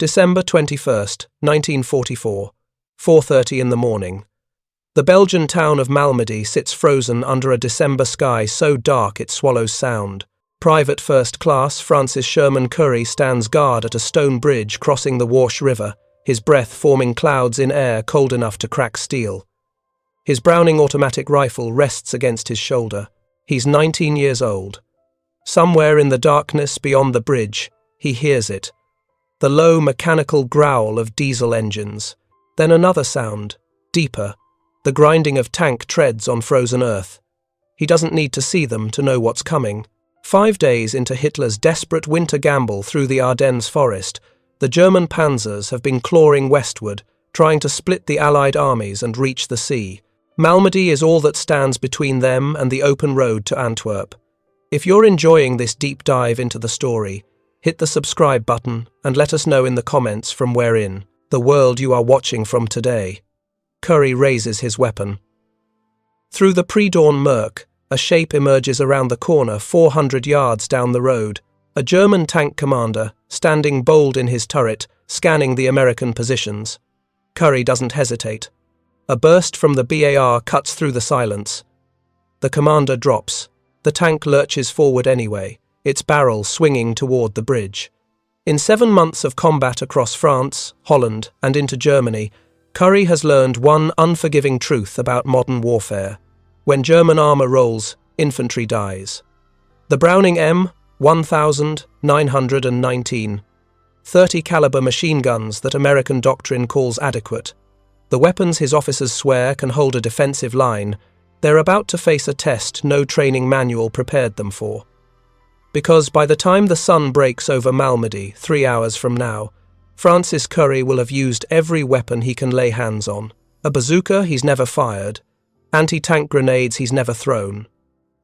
December 21st, 1944, 4:30 in the morning. The Belgian town of Malmedy sits frozen under a December sky so dark it swallows sound. Private First Class Francis Sherman Curry stands guard at a stone bridge crossing the Wash River, his breath forming clouds in air cold enough to crack steel. His Browning automatic rifle rests against his shoulder. He's 19 years old. Somewhere in the darkness beyond the bridge, he hears it. The low mechanical growl of diesel engines. Then another sound, deeper, the grinding of tank treads on frozen earth. He doesn't need to see them to know what's coming. 5 days into Hitler's desperate winter gamble through the Ardennes forest, the German panzers have been clawing westward, trying to split the Allied armies and reach the sea. Malmedy is all that stands between them and the open road to Antwerp. If you're enjoying this deep dive into the story, hit the subscribe button and let us know in the comments from wherein the world you are watching from today. Curry raises his weapon. Through the pre-dawn murk, a shape emerges around the corner 400 yards down the road, a German tank commander, standing bold in his turret, scanning the American positions. Curry doesn't hesitate. A burst from the BAR cuts through the silence. The commander drops. The tank lurches forward anyway, its barrel swinging toward the bridge. In 7 months of combat across France, Holland, and into Germany, Curry has learned one unforgiving truth about modern warfare. When German armor rolls, infantry dies. The Browning M1919, 30 caliber machine guns that American doctrine calls adequate. The weapons his officers swear can hold a defensive line, they're about to face a test no training manual prepared them for. Because by the time the sun breaks over Malmedy 3 hours from now, Francis Curry will have used every weapon he can lay hands on. A bazooka he's never fired, anti-tank grenades he's never thrown,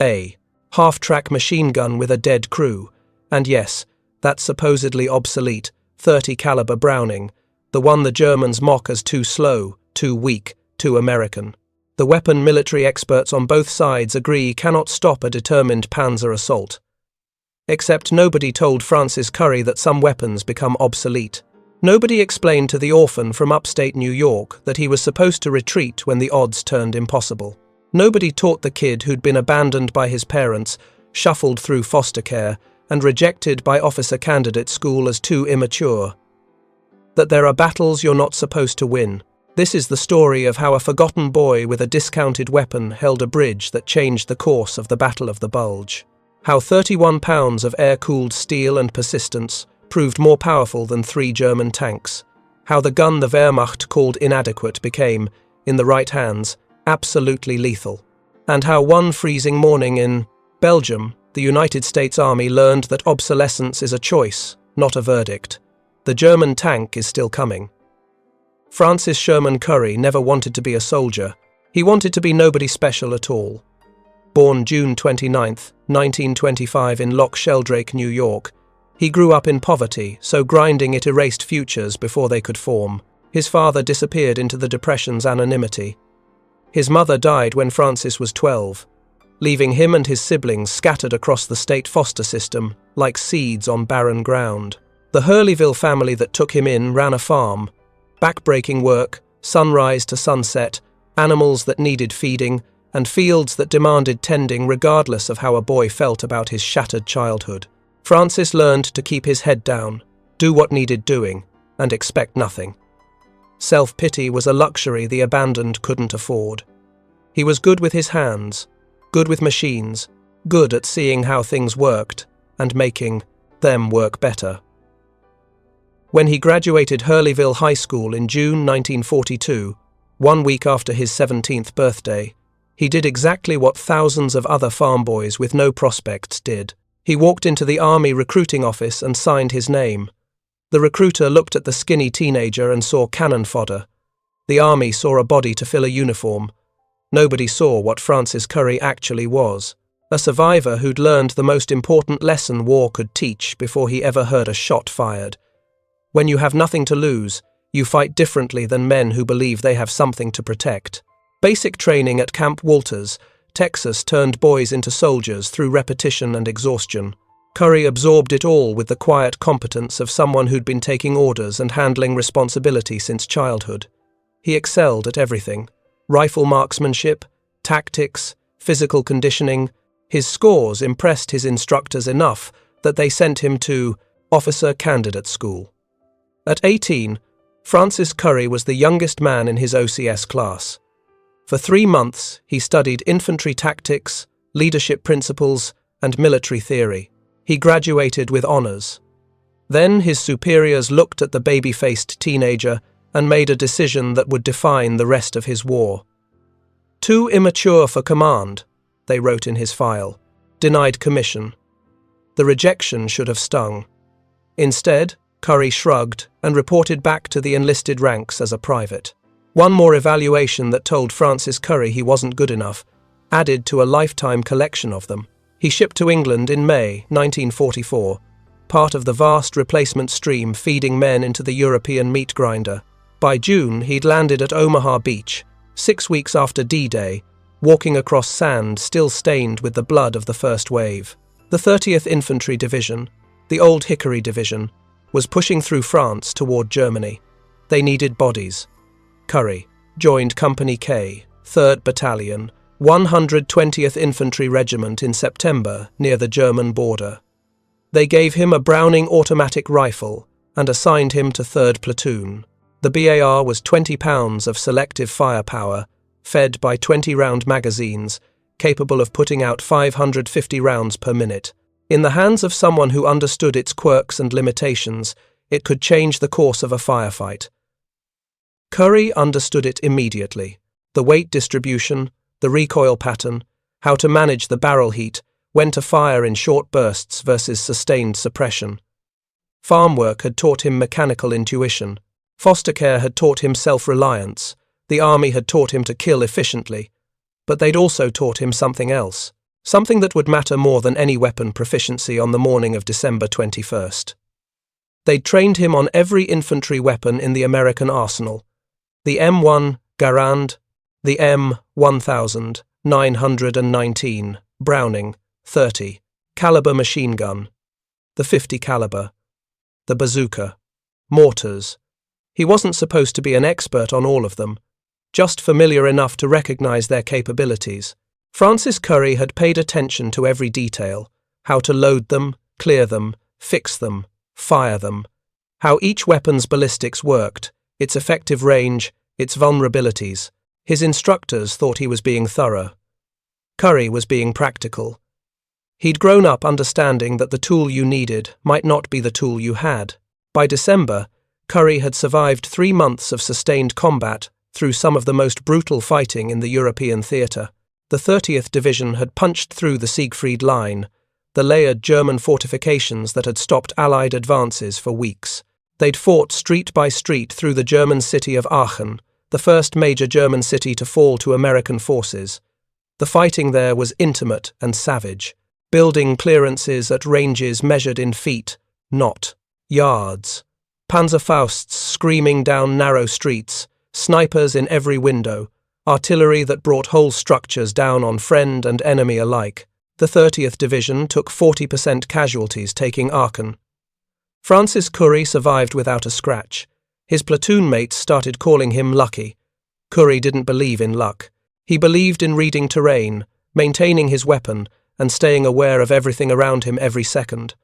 a half-track machine gun with a dead crew, and yes, that supposedly obsolete 30 caliber Browning, the one the Germans mock as too slow, too weak, too American. The weapon military experts on both sides agree cannot stop a determined panzer assault. Except nobody told Francis Curry that some weapons become obsolete. Nobody explained to the orphan from upstate New York that he was supposed to retreat when the odds turned impossible. Nobody taught the kid who'd been abandoned by his parents, shuffled through foster care, and rejected by officer candidate school as too immature, that there are battles you're not supposed to win. This is the story of how a forgotten boy with a discounted weapon held a bridge that changed the course of the Battle of the Bulge. How 31 pounds of air-cooled steel and persistence proved more powerful than 3 German tanks. How the gun the Wehrmacht called inadequate became, in the right hands, absolutely lethal. And how one freezing morning in Belgium, the United States Army learned that obsolescence is a choice, not a verdict. The German tank is still coming. Francis Sherman Curry never wanted to be a soldier. He wanted to be nobody special at all. Born June 29, 1925 in Loch Sheldrake, New York, he grew up in poverty, so grinding it erased futures before they could form. His father disappeared into the Depression's anonymity. His mother died when Francis was 12, leaving him and his siblings scattered across the state foster system like seeds on barren ground. The Hurleyville family that took him in ran a farm, back-breaking work, sunrise to sunset, animals that needed feeding, and fields that demanded tending regardless of how a boy felt about his shattered childhood. Francis learned to keep his head down, do what needed doing, and expect nothing. Self-pity was a luxury the abandoned couldn't afford. He was good with his hands, good with machines, good at seeing how things worked, and making them work better. When he graduated Hurleyville High School in June 1942, 1 week after his 17th birthday, he did exactly what thousands of other farm boys with no prospects did. He walked into the Army recruiting office and signed his name. The recruiter looked at the skinny teenager and saw cannon fodder. The Army saw a body to fill a uniform. Nobody saw what Francis Curry actually was. A survivor who'd learned the most important lesson war could teach before he ever heard a shot fired. When you have nothing to lose, you fight differently than men who believe they have something to protect. Basic training at Camp Walters, Texas turned boys into soldiers through repetition and exhaustion. Curry absorbed it all with the quiet competence of someone who'd been taking orders and handling responsibility since childhood. He excelled at everything: rifle marksmanship, tactics, physical conditioning. His scores impressed his instructors enough that they sent him to officer candidate school. At 18, Francis Curry was the youngest man in his OCS class. For 3 months, he studied infantry tactics, leadership principles, and military theory. He graduated with honors. Then his superiors looked at the baby-faced teenager and made a decision that would define the rest of his war. "Too immature for command," they wrote in his file. "Denied commission." The rejection should have stung. Instead, Curry shrugged and reported back to the enlisted ranks as a private. One more evaluation that told Francis Curry he wasn't good enough, added to a lifetime collection of them. He shipped to England in May 1944, part of the vast replacement stream feeding men into the European meat grinder. By June, he'd landed at Omaha Beach, 6 weeks after D-Day, walking across sand still stained with the blood of the first wave. The 30th Infantry Division, the Old Hickory Division, was pushing through France toward Germany. They needed bodies. Curry joined Company K, 3rd Battalion, 120th Infantry Regiment in September near the German border. They gave him a Browning automatic rifle and assigned him to 3rd Platoon. The BAR was 20 pounds of selective firepower, fed by 20-round magazines, capable of putting out 550 rounds per minute. In the hands of someone who understood its quirks and limitations, it could change the course of a firefight. Curry understood it immediately: the weight distribution, the recoil pattern, how to manage the barrel heat, when to fire in short bursts versus sustained suppression. Farm work had taught him mechanical intuition. Foster care had taught him self-reliance. The army had taught him to kill efficiently. But they'd also taught him something else, something that would matter more than any weapon proficiency on the morning of December 21st. They'd trained him on every infantry weapon in the American arsenal: the M1 Garand, the M1919 Browning 30 caliber machine gun, the 50 caliber, the bazooka, mortars. He wasn't supposed to be an expert on all of them, just familiar enough to recognize their capabilities. Francis Curry had paid attention to every detail: how to load them, clear them, fix them, fire them, how each weapon's ballistics worked, its effective range, its vulnerabilities. His instructors thought he was being thorough. Curry was being practical. He'd grown up understanding that the tool you needed might not be the tool you had. By December, Curry had survived 3 months of sustained combat through some of the most brutal fighting in the European theatre. The 30th Division had punched through the Siegfried Line, the layered German fortifications that had stopped Allied advances for weeks. They'd fought street by street through the German city of Aachen, the first major German city to fall to American forces. The fighting there was intimate and savage, building clearances at ranges measured in feet, not yards. Panzerfausts screaming down narrow streets, snipers in every window, artillery that brought whole structures down on friend and enemy alike. The 30th Division took 40% casualties taking Aachen. Francis Curry survived without a scratch. His platoon mates started calling him lucky. Curry didn't believe in luck. He believed in reading terrain, maintaining his weapon, and staying aware of everything around him every second.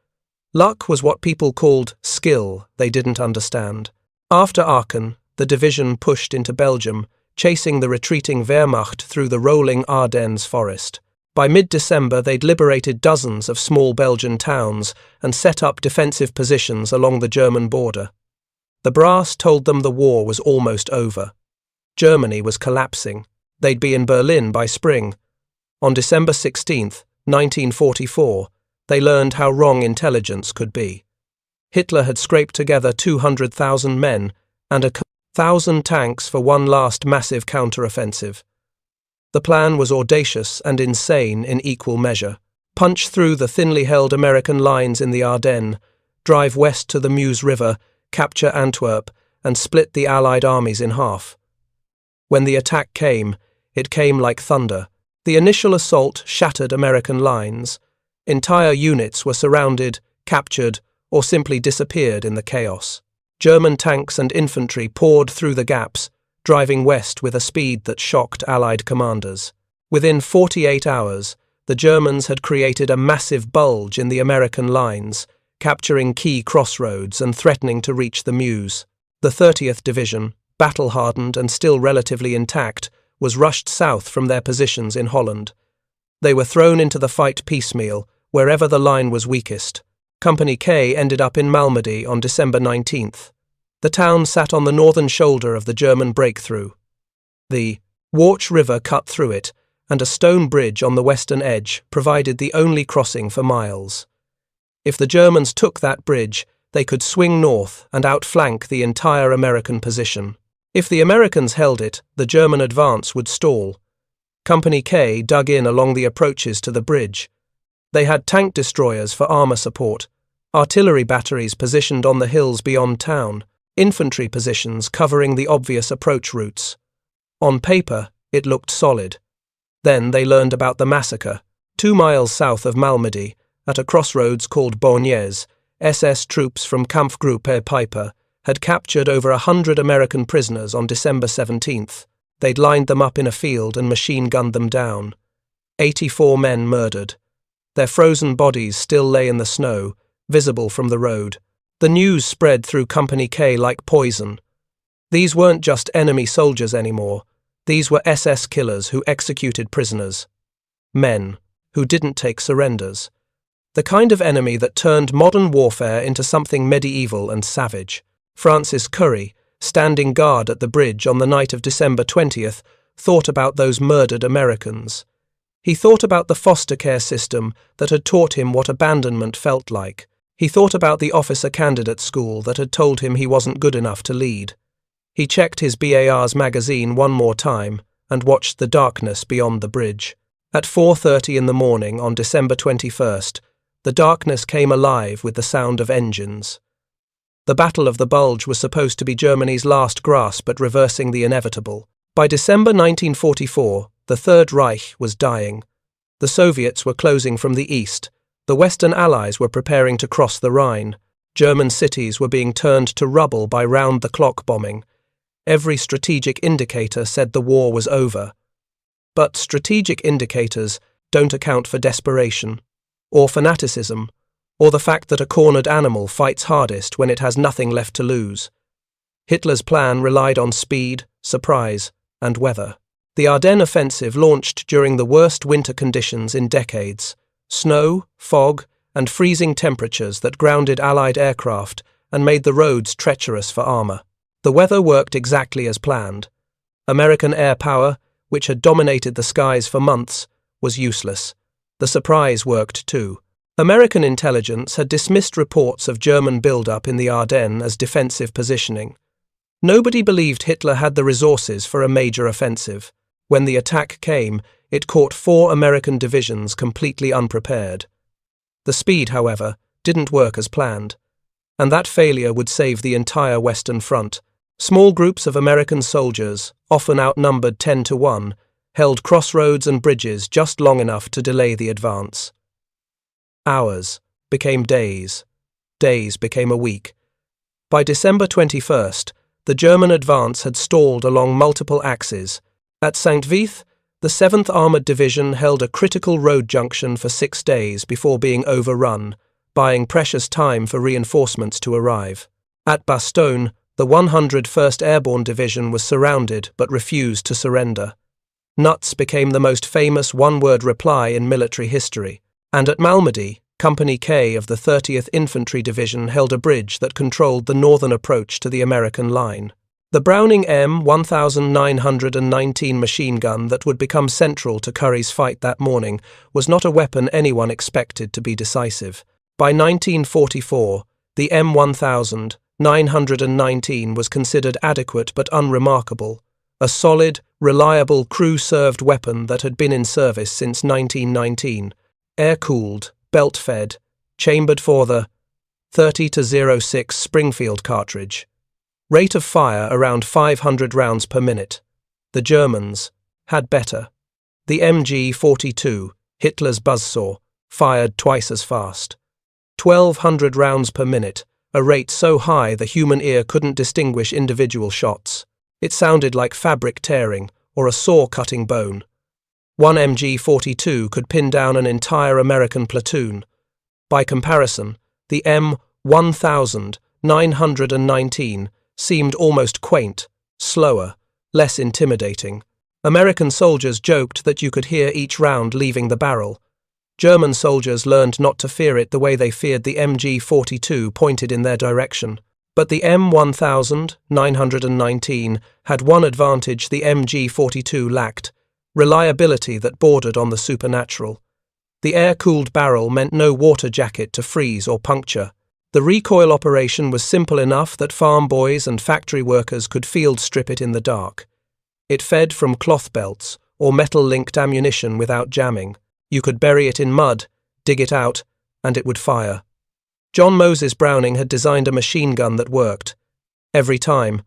Luck was what people called skill they didn't understand. After Aachen, the division pushed into Belgium, chasing the retreating Wehrmacht through the rolling Ardennes forest. By mid-December, they'd liberated dozens of small Belgian towns and set up defensive positions along the German border. The brass told them the war was almost over. Germany was collapsing. They'd be in Berlin by spring. On December 16th, 1944, they learned how wrong intelligence could be. Hitler had scraped together 200,000 men and 1,000 tanks for one last massive counteroffensive. The plan was audacious and insane in equal measure. Punch through the thinly held American lines in the Ardennes, drive west to the Meuse River, capture Antwerp, and split the Allied armies in half. When the attack came, it came like thunder. The initial assault shattered American lines. Entire units were surrounded, captured, or simply disappeared in the chaos. German tanks and infantry poured through the gaps, driving west with a speed that shocked Allied commanders. Within 48 hours, the Germans had created a massive bulge in the American lines, capturing key crossroads and threatening to reach the Meuse. The 30th Division, battle-hardened and still relatively intact, was rushed south from their positions in Holland. They were thrown into the fight piecemeal, wherever the line was weakest. Company K ended up in Malmedy on December 19th. The town sat on the northern shoulder of the German breakthrough. The Warch River cut through it, and a stone bridge on the western edge provided the only crossing for miles. If the Germans took that bridge, they could swing north and outflank the entire American position. If the Americans held it, the German advance would stall. Company K dug in along the approaches to the bridge. They had tank destroyers for armor support, artillery batteries positioned on the hills beyond town, infantry positions covering the obvious approach routes. On paper, it looked solid. Then they learned about the massacre. 2 miles south of Malmedy, at a crossroads called Bourgnes, SS troops from Kampfgruppe Peiper had captured over 100 American prisoners on December 17th. They'd lined them up in a field and machine-gunned them down. 84 men murdered. Their frozen bodies still lay in the snow, visible from the road. The news spread through Company K like poison. These weren't just enemy soldiers anymore. These were SS killers who executed prisoners. Men who didn't take surrenders. The kind of enemy that turned modern warfare into something medieval and savage. Francis Curry, standing guard at the bridge on the night of December 20th, thought about those murdered Americans. He thought about the foster care system that had taught him what abandonment felt like. He thought about the officer candidate school that had told him he wasn't good enough to lead. He checked his BAR's magazine one more time and watched the darkness beyond the bridge. At 4:30 in the morning on December 21st, the darkness came alive with the sound of engines. The Battle of the Bulge was supposed to be Germany's last grasp at reversing the inevitable. By December 1944, the Third Reich was dying. The Soviets were closing from the east. The Western Allies were preparing to cross the Rhine. German cities were being turned to rubble by round-the-clock bombing. Every strategic indicator said the war was over. But strategic indicators don't account for desperation, or fanaticism, or the fact that a cornered animal fights hardest when it has nothing left to lose. Hitler's plan relied on speed, surprise, and weather. The Ardennes offensive launched during the worst winter conditions in decades. Snow, fog, and freezing temperatures that grounded Allied aircraft and made the roads treacherous for armor. The weather worked exactly as planned. American air power, which had dominated the skies for months, was useless. The surprise worked too. American intelligence had dismissed reports of German build-up in the Ardennes as defensive positioning. Nobody believed Hitler had the resources for a major offensive. When the attack came, it caught 4 American divisions completely unprepared. The speed, however, didn't work as planned, and that failure would save the entire Western Front. Small groups of American soldiers, often outnumbered 10-1, held crossroads and bridges just long enough to delay the advance. Hours became days. Days became a week. By December 21st, the German advance had stalled along multiple axes. At St. Vith, the 7th Armoured Division held a critical road junction for 6 days before being overrun, buying precious time for reinforcements to arrive. At Bastogne, the 101st Airborne Division was surrounded but refused to surrender. Nuts became the most famous one-word reply in military history. And at Malmedy, Company K of the 30th Infantry Division held a bridge that controlled the northern approach to the American line. The Browning M1919 machine gun that would become central to Curry's fight that morning was not a weapon anyone expected to be decisive. By 1944, the M1919 was considered adequate but unremarkable, a solid, reliable crew-served weapon that had been in service since 1919, air-cooled, belt-fed, chambered for the 30-06 Springfield cartridge. Rate of fire around 500 rounds per minute. The Germans had better. The MG-42, Hitler's buzzsaw, fired twice as fast. 1,200 rounds per minute, a rate so high the human ear couldn't distinguish individual shots. It sounded like fabric tearing or a saw cutting bone. One MG-42 could pin down an entire American platoon. By comparison, the M-1919 seemed almost quaint, slower, less intimidating. American soldiers joked that you could hear each round leaving the barrel. German soldiers learned not to fear it the way they feared the MG-42 pointed in their direction. But the M-1919 had one advantage the MG-42 lacked: reliability that bordered on the supernatural. The air-cooled barrel meant no water jacket to freeze or puncture. The recoil operation was simple enough that farm boys and factory workers could field strip it in the dark. It fed from cloth belts or metal-linked ammunition without jamming. You could bury it in mud, dig it out, and it would fire. John Moses Browning had designed a machine gun that worked. Every time,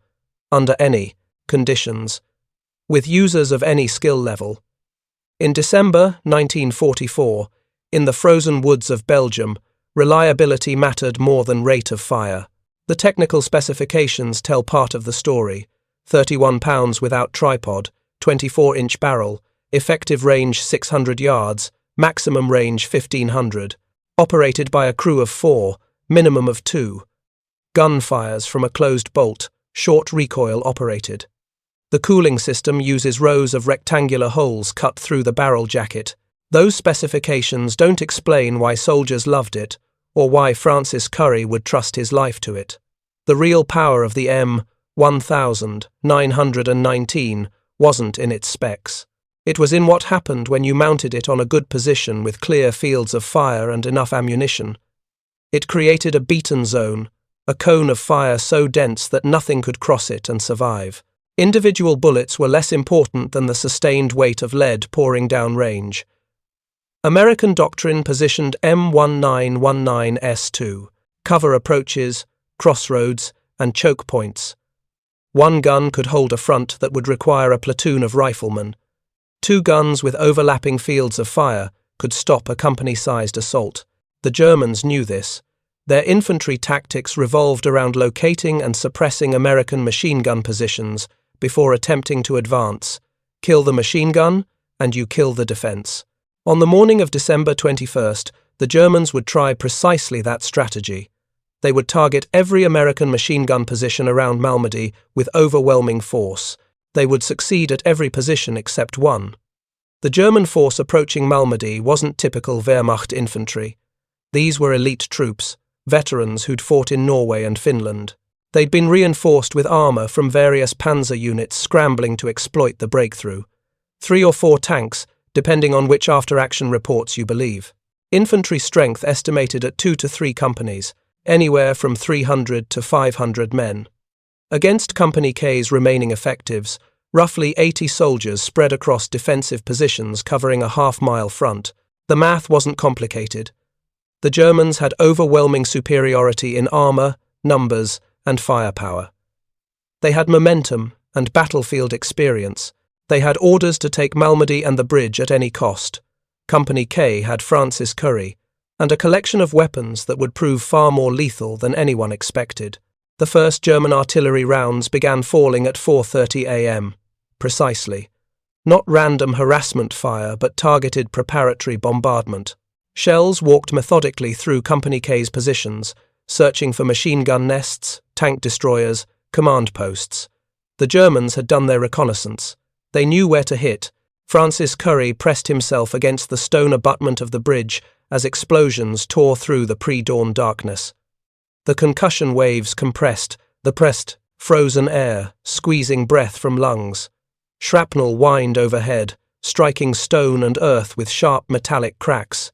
under any conditions, with users of any skill level. In December 1944, in the frozen woods of Belgium, reliability mattered more than rate of fire. The technical specifications tell part of the story: 31 pounds without tripod, 24-inch barrel, effective range 600 yards, maximum range 1,500, operated by a crew of 4, minimum of 2. Gun fires from a closed bolt, short recoil operated. The cooling system uses rows of rectangular holes cut through the barrel jacket. Those specifications don't explain why soldiers loved it, or why Francis Curry would trust his life to it. The real power of the M-1919 wasn't in its specs. It was in what happened when you mounted it on a good position with clear fields of fire and enough ammunition. It created a beaten zone, a cone of fire so dense that nothing could cross it and survive. Individual bullets were less important than the sustained weight of lead pouring down range. American doctrine positioned M1919S2, cover approaches, crossroads, and choke points. One gun could hold a front that would require a platoon of riflemen. 2 guns with overlapping fields of fire could stop a company-sized assault. The Germans knew this. Their infantry tactics revolved around locating and suppressing American machine gun positions before attempting to advance. Kill the machine gun, and you kill the defense. On the morning of December 21st, the Germans would try precisely that strategy. They would target every American machine gun position around Malmedy with overwhelming force. They would succeed at every position except one. The German force approaching Malmedy wasn't typical Wehrmacht infantry. These were elite troops, veterans who'd fought in Norway and Finland. They'd been reinforced with armour from various panzer units scrambling to exploit the breakthrough. 3 or 4 tanks, depending on which after-action reports you believe. Infantry strength estimated at 2 to 3 companies, anywhere from 300 to 500 men. Against Company K's remaining effectives, roughly 80 soldiers spread across defensive positions covering a half-mile front. The math wasn't complicated. The Germans had overwhelming superiority in armour, numbers, and firepower. They had momentum and battlefield experience. They had orders to take Malmedy and the bridge at any cost. Company K had Francis Curry, and a collection of weapons that would prove far more lethal than anyone expected. The first German artillery rounds began falling at 4:30 a.m. Precisely. Not random harassment fire, but targeted preparatory bombardment. Shells walked methodically through Company K's positions, searching for machine gun nests, tank destroyers, command posts. The Germans had done their reconnaissance. They knew where to hit. Francis Curry pressed himself against the stone abutment of the bridge as explosions tore through the pre-dawn darkness. The concussion waves compressed the frozen air, squeezing breath from lungs. Shrapnel whined overhead, striking stone and earth with sharp metallic cracks.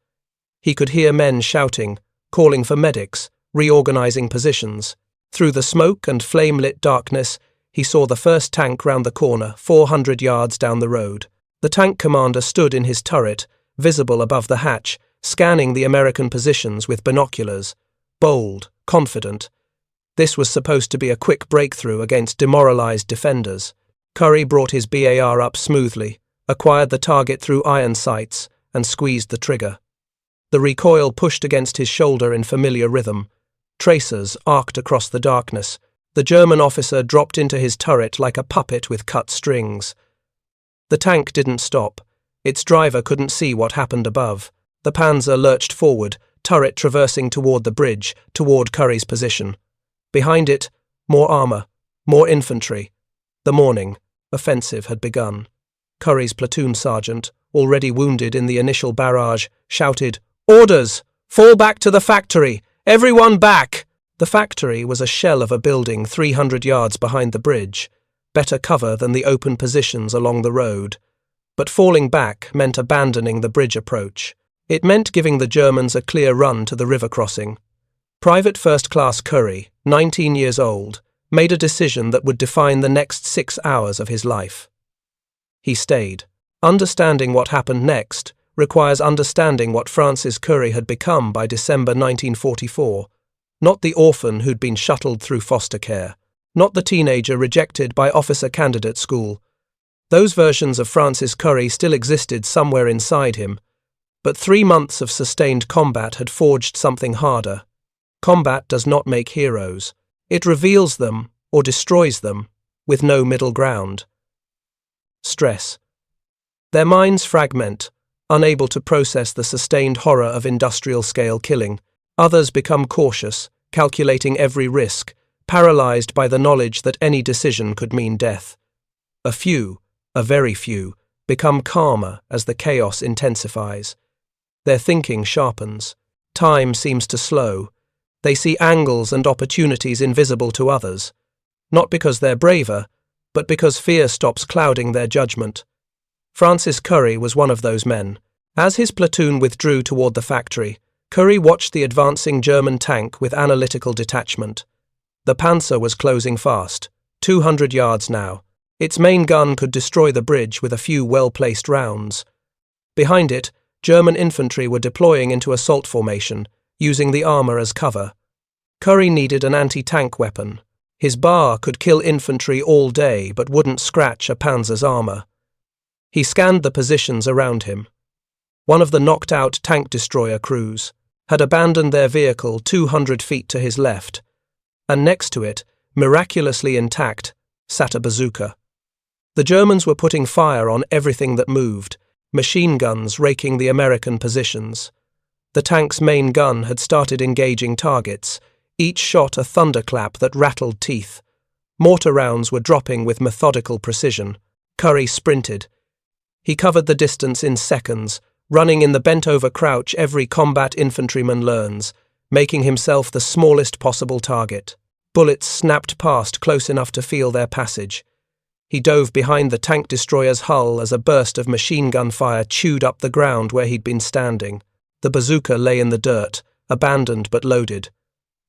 He could hear men shouting, calling for medics, reorganizing positions. Through the smoke and flame-lit darkness, he saw the first tank round the corner, 400 yards down the road. The tank commander stood in his turret, visible above the hatch, scanning the American positions with binoculars. Bold, confident. This was supposed to be a quick breakthrough against demoralized defenders. Curry brought his BAR up smoothly, acquired the target through iron sights, and squeezed the trigger. The recoil pushed against his shoulder in familiar rhythm. Tracers arced across the darkness. The German officer dropped into his turret like a puppet with cut strings. The tank didn't stop. Its driver couldn't see what happened above. The Panzer lurched forward, turret traversing toward the bridge, toward Curry's position. Behind it, more armor, more infantry. The morning offensive had begun. Curry's platoon sergeant, already wounded in the initial barrage, shouted, "Orders! Fall back to the factory! Everyone back!" The factory was a shell of a building 300 yards behind the bridge, better cover than the open positions along the road. But falling back meant abandoning the bridge approach. It meant giving the Germans a clear run to the river crossing. Private First Class Curry, 19 years old, made a decision that would define the next 6 hours of his life. He stayed. Understanding what happened next requires understanding what Francis Curry had become by December 1944. Not the orphan who'd been shuttled through foster care. Not the teenager rejected by officer candidate school. Those versions of Francis Curry still existed somewhere inside him. But 3 months of sustained combat had forged something harder. Combat does not make heroes. It reveals them or destroys them, with no middle ground. Stress. Their minds fragment, unable to process the sustained horror of industrial-scale killing. Others become cautious, calculating every risk, paralyzed by the knowledge that any decision could mean death. A few, a very few, become calmer as the chaos intensifies. Their thinking sharpens. Time seems to slow. They see angles and opportunities invisible to others, not because they're braver, but because fear stops clouding their judgment. Francis Curry was one of those men. As his platoon withdrew toward the factory, Curry watched the advancing German tank with analytical detachment. The Panzer was closing fast, 200 yards now. Its main gun could destroy the bridge with a few well-placed rounds. Behind it, German infantry were deploying into assault formation, using the armor as cover. Curry needed an anti-tank weapon. His bar could kill infantry all day but wouldn't scratch a Panzer's armor. He scanned the positions around him. One of the knocked-out tank destroyer crews had abandoned their vehicle 200 feet to his left, and next to it, miraculously intact, sat a bazooka. The Germans were putting fire on everything that moved, machine guns raking the American positions. The tank's main gun had started engaging targets, each shot a thunderclap that rattled teeth. Mortar rounds were dropping with methodical precision. Curry sprinted. He covered the distance in seconds, running in the bent-over crouch every combat infantryman learns, making himself the smallest possible target. Bullets snapped past close enough to feel their passage. He dove behind the tank destroyer's hull as a burst of machine gun fire chewed up the ground where he'd been standing. The bazooka lay in the dirt, abandoned but loaded.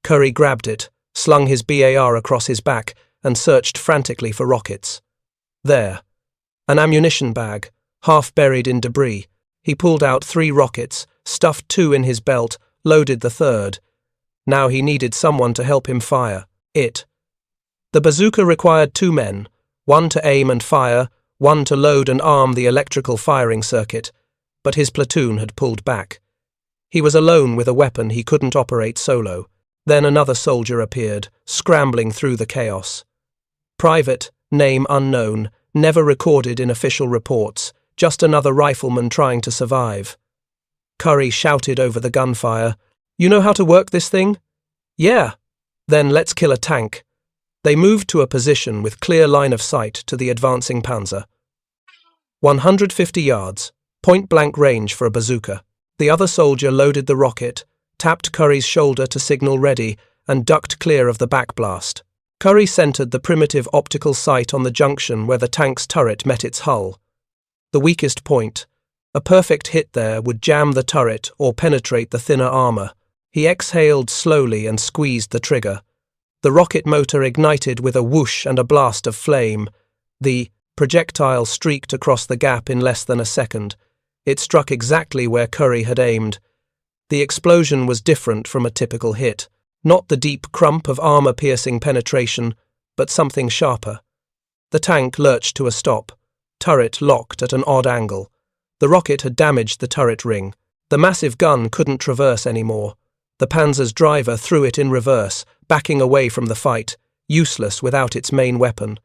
Curry grabbed it, slung his BAR across his back, and searched frantically for rockets. There. An ammunition bag, half buried in debris. He pulled out 3 rockets, stuffed 2 in his belt, loaded the third. Now he needed someone to help him fire. It. The bazooka required 2 men, one to aim and fire, one to load and arm the electrical firing circuit, but his platoon had pulled back. He was alone with a weapon he couldn't operate solo. Then another soldier appeared, scrambling through the chaos. Private, name unknown, never recorded in official reports, just another rifleman trying to survive. Curry shouted over the gunfire, "You know how to work this thing?" "Yeah." "Then let's kill a tank." They moved to a position with clear line of sight to the advancing Panzer. 150 yards, point-blank range for a bazooka. The other soldier loaded the rocket, tapped Curry's shoulder to signal ready, and ducked clear of the backblast. Curry centered the primitive optical sight on the junction where the tank's turret met its hull. The weakest point. A perfect hit there would jam the turret or penetrate the thinner armor. He exhaled slowly and squeezed the trigger. The rocket motor ignited with a whoosh and a blast of flame. The projectile streaked across the gap in less than a second. It struck exactly where Curry had aimed. The explosion was different from a typical hit. Not the deep crump of armor-piercing penetration, but something sharper. The tank lurched to a stop. Turret locked at an odd angle. The rocket had damaged the turret ring. The The massive gun couldn't traverse anymore. The Panzer's driver threw it in reverse, backing away from the fight, useless without its main weapon.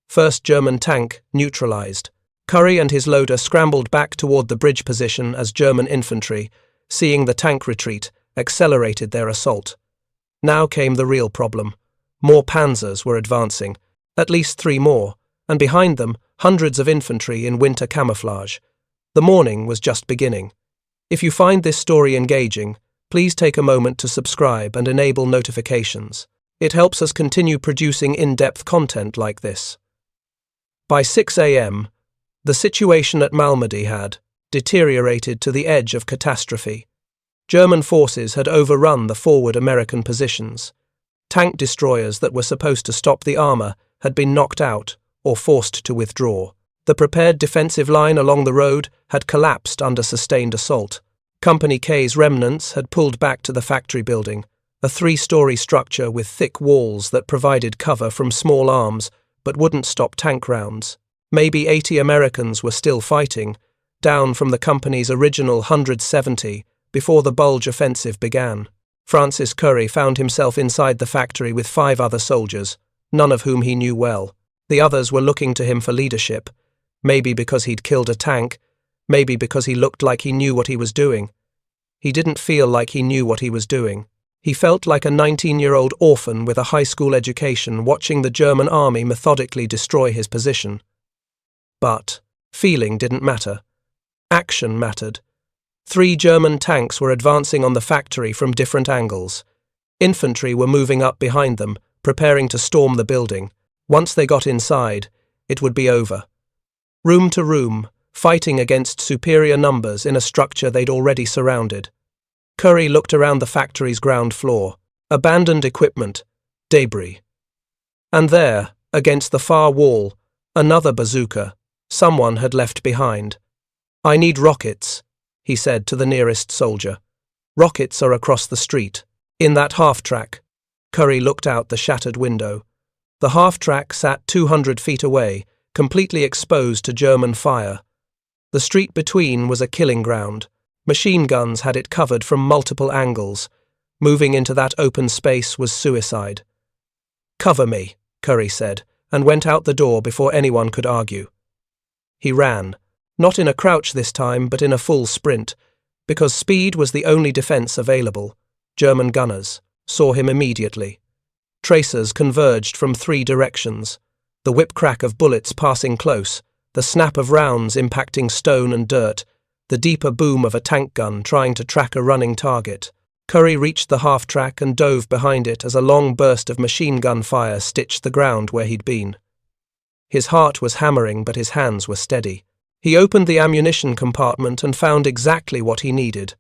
First German tank neutralized. Curry and his loader scrambled back toward the bridge position as German infantry, seeing the tank retreat, accelerated their assault. Now came the real problem. More Panzers were advancing, at least 3 more, and behind them, hundreds of infantry in winter camouflage. The morning was just beginning. If you find this story engaging, please take a moment to subscribe and enable notifications. It helps us continue producing in-depth content like this. By 6 a.m., the situation at Malmedy had deteriorated to the edge of catastrophe. German forces had overrun the forward American positions. Tank destroyers that were supposed to stop the armor had been knocked out or forced to withdraw. The prepared defensive line along the road had collapsed under sustained assault. Company K's remnants had pulled back to the factory building, a 3-story structure with thick walls that provided cover from small arms but wouldn't stop tank rounds. Maybe 80 Americans were still fighting, down from the company's original 170 before the Bulge offensive began. Francis Curry found himself inside the factory with 5 other soldiers, none of whom he knew well. The others were looking to him for leadership, maybe because he'd killed a tank, maybe because he looked like he knew what he was doing. He didn't feel like he knew what he was doing. He felt like a 19-year-old orphan with a high school education watching the German army methodically destroy his position. But feeling didn't matter. Action mattered. 3 German tanks were advancing on the factory from different angles. Infantry were moving up behind them, preparing to storm the building. Once they got inside, it would be over. Room to room, fighting against superior numbers in a structure they'd already surrounded. Curry looked around the factory's ground floor. Abandoned equipment, debris. And there, against the far wall, another bazooka. Someone had left behind. "I need rockets," he said to the nearest soldier. "Rockets are across the street, in that half-track." Curry looked out the shattered window. The half-track sat 200 feet away, completely exposed to German fire. The street between was a killing ground. Machine guns had it covered from multiple angles. Moving into that open space was suicide. "Cover me," Curry said, and went out the door before anyone could argue. He ran, not in a crouch this time, but in a full sprint, because speed was the only defense available. German gunners saw him immediately. Tracers converged from 3 directions, the whip-crack of bullets passing close, the snap of rounds impacting stone and dirt, the deeper boom of a tank gun trying to track a running target. Curry reached the half-track and dove behind it as a long burst of machine gun fire stitched the ground where he'd been. His heart was hammering, but his hands were steady. He opened the ammunition compartment and found exactly what he needed.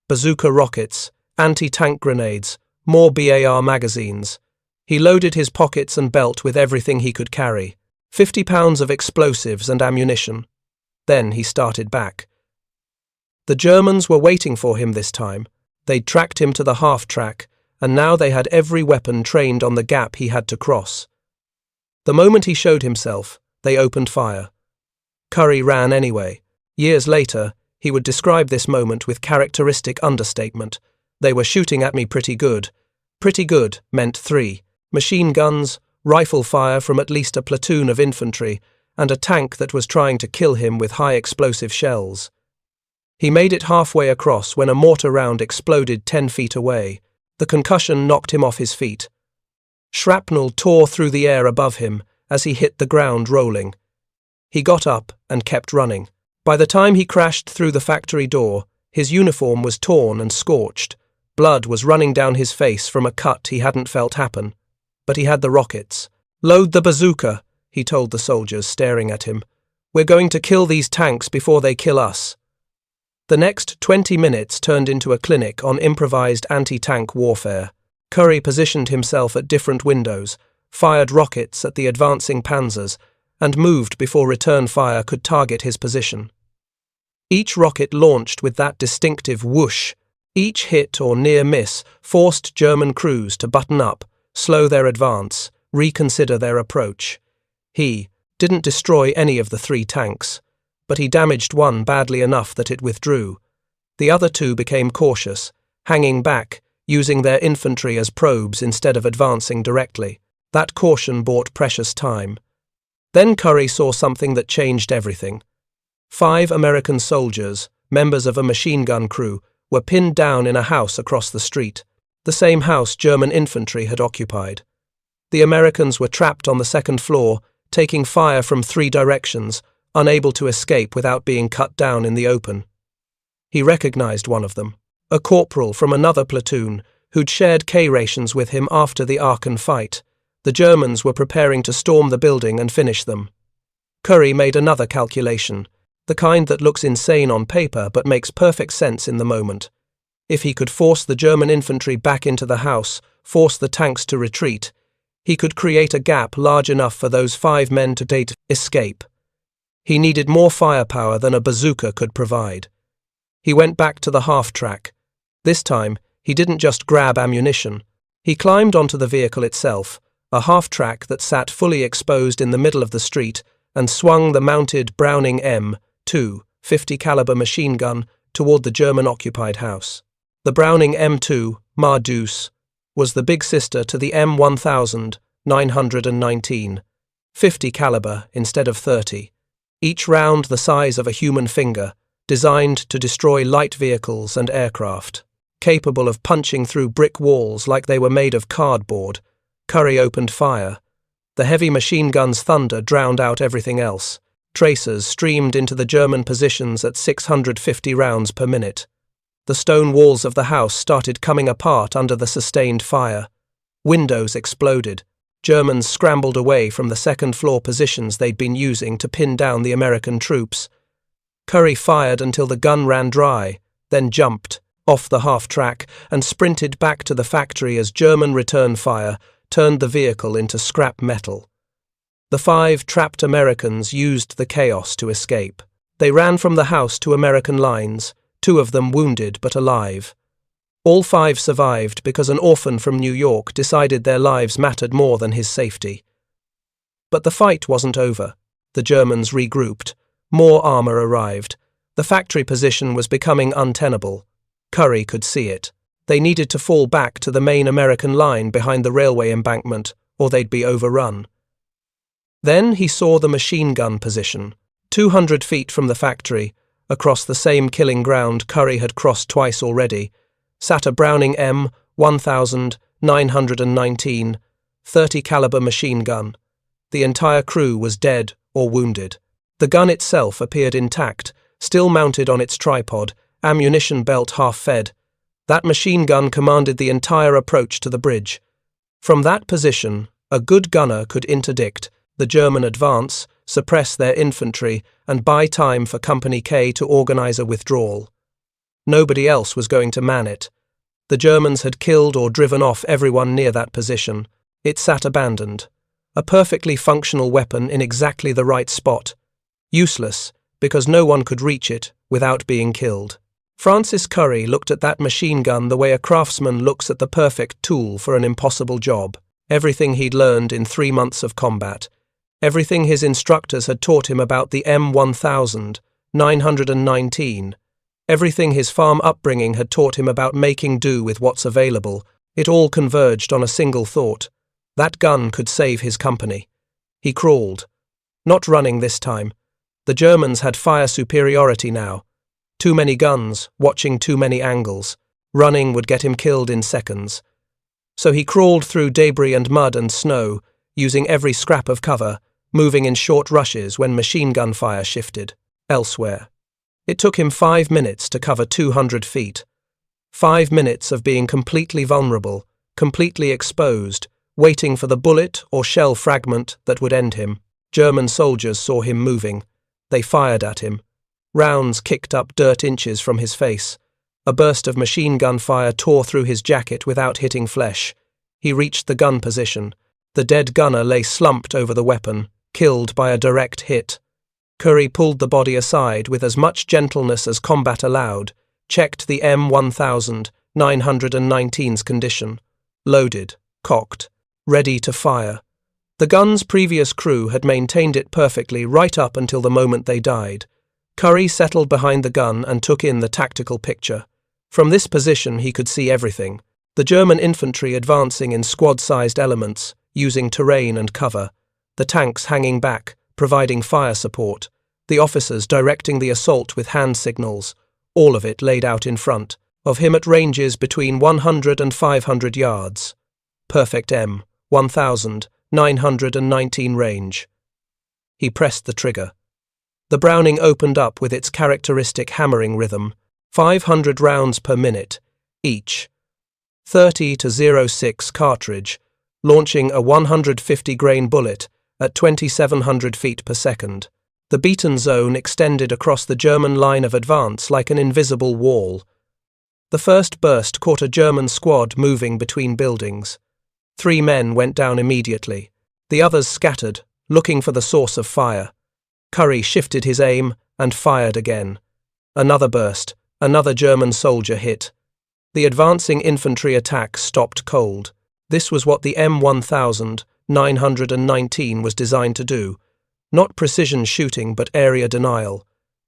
Bazooka rockets, anti-tank grenades, more BAR magazines. He loaded his pockets and belt with everything he could carry. 50 pounds of explosives and ammunition. Then he started back. The Germans were waiting for him this time. They'd tracked him to the half-track, and now they had every weapon trained on the gap he had to cross. The moment he showed himself, they opened fire. Curry ran anyway. Years later, he would describe this moment with characteristic understatement. "They were shooting at me pretty good." Pretty good meant 3. Machine guns, rifle fire from at least a platoon of infantry, and a tank that was trying to kill him with high-explosive shells. He made it halfway across when a mortar round exploded 10 feet away. The concussion knocked him off his feet. Shrapnel tore through the air above him as he hit the ground rolling. He got up and kept running. By the time he crashed through the factory door, his uniform was torn and scorched. Blood was running down his face from a cut he hadn't felt happen. But he had the rockets. "Load the bazooka," he told the soldiers, staring at him. "We're going to kill these tanks before they kill us." The next 20 minutes turned into a clinic on improvised anti-tank warfare. Curry positioned himself at different windows, fired rockets at the advancing panzers, and moved before return fire could target his position. Each rocket launched with that distinctive whoosh. Each hit or near miss forced German crews to button up, slow their advance, reconsider their approach. He didn't destroy any of the 3 tanks, but he damaged one badly enough that it withdrew. The other two became cautious, hanging back, using their infantry as probes instead of advancing directly. That caution bought precious time. Then Curry saw something that changed everything. 5 American soldiers, members of a machine gun crew, were pinned down in a house across the street, the same house German infantry had occupied. The Americans were trapped on the second floor, taking fire from 3 directions, unable to escape without being cut down in the open. He recognized one of them, a corporal from another platoon who'd shared K-rations with him after the Aachen fight. The Germans were preparing to storm the building and finish them. Curry made another calculation, the kind that looks insane on paper but makes perfect sense in the moment. If he could force the German infantry back into the house, force the tanks to retreat, he could create a gap large enough for those 5 men to escape. He needed more firepower than a bazooka could provide. He went back to the half-track. This time, he didn't just grab ammunition. He climbed onto the vehicle itself, a half-track that sat fully exposed in the middle of the street, and swung the mounted Browning M2 .50 caliber machine gun toward the German-occupied house. The Browning M2 Mardus was the big sister to the M1000 919, 50 caliber instead of 30, each round the size of a human finger, designed to destroy light vehicles and aircraft. Capable of punching through brick walls like they were made of cardboard, Curry opened fire. The heavy machine gun's thunder drowned out everything else. Tracers streamed into the German positions at 650 rounds per minute. The stone walls of the house started coming apart under the sustained fire. Windows exploded. Germans scrambled away from the second-floor positions they'd been using to pin down the American troops. Curry fired until the gun ran dry, then jumped off the half-track and sprinted back to the factory as German return fire turned the vehicle into scrap metal. The 5 trapped Americans used the chaos to escape. They ran from the house to American lines, 2 of them wounded but alive. All 5 survived because an orphan from New York decided their lives mattered more than his safety. But the fight wasn't over. The Germans regrouped. More armor arrived. The factory position was becoming untenable. Curry could see it. They needed to fall back to the main American line behind the railway embankment, or they'd be overrun. Then he saw the machine gun position. 200 feet from the factory, across the same killing ground Curry had crossed twice already, sat a Browning M1000 919 .30 caliber machine gun. The entire crew was dead or wounded. The gun itself appeared intact, still mounted on its tripod, ammunition belt half-fed. That machine gun commanded the entire approach to the bridge. From that position, a good gunner could interdict the German advance, suppress their infantry, and buy time for Company K to organize a withdrawal. Nobody else was going to man it. The Germans had killed or driven off everyone near that position. It sat abandoned. A perfectly functional weapon in exactly the right spot. Useless, because no one could reach it without being killed. Francis Curry looked at that machine gun the way a craftsman looks at the perfect tool for an impossible job. Everything he'd learned in 3 months of combat. Everything his instructors had taught him about the M1000 919. Everything his farm upbringing had taught him about making do with what's available. It all converged on a single thought. That gun could save his company. He crawled. Not running this time. The Germans had fire superiority now. Too many guns, watching too many angles. Running would get him killed in seconds. So he crawled through debris and mud and snow, using every scrap of cover, moving in short rushes when machine gun fire shifted. Elsewhere. It took him 5 minutes to cover 200 feet. 5 minutes of being completely vulnerable, completely exposed, waiting for the bullet or shell fragment that would end him. German soldiers saw him moving. They fired at him. Rounds kicked up dirt inches from his face. A burst of machine gun fire tore through his jacket without hitting flesh. He reached the gun position. The dead gunner lay slumped over the weapon, killed by a direct hit. Curry pulled the body aside with as much gentleness as combat allowed, checked the M1000 919's condition. Loaded, cocked, ready to fire. The gun's previous crew had maintained it perfectly right up until the moment they died. Curry settled behind the gun and took in the tactical picture. From this position he could see everything. The German infantry advancing in squad-sized elements, using terrain and cover. The tanks hanging back, providing fire support. The officers directing the assault with hand signals. All of it laid out in front of him at ranges between 100 and 500 yards. Perfect M, 1919 range. He pressed the trigger. The Browning opened up with its characteristic hammering rhythm, 500 rounds per minute, each. 30 to 06 cartridge, launching a 150-grain bullet at 2,700 feet per second. The beaten zone extended across the German line of advance like an invisible wall. The first burst caught a German squad moving between buildings. 3 men went down immediately. The others scattered, looking for the source of fire. Curry shifted his aim and fired again. Another burst, another German soldier hit. The advancing infantry attack stopped cold. This was what the M1919 was designed to do. Not precision shooting but area denial,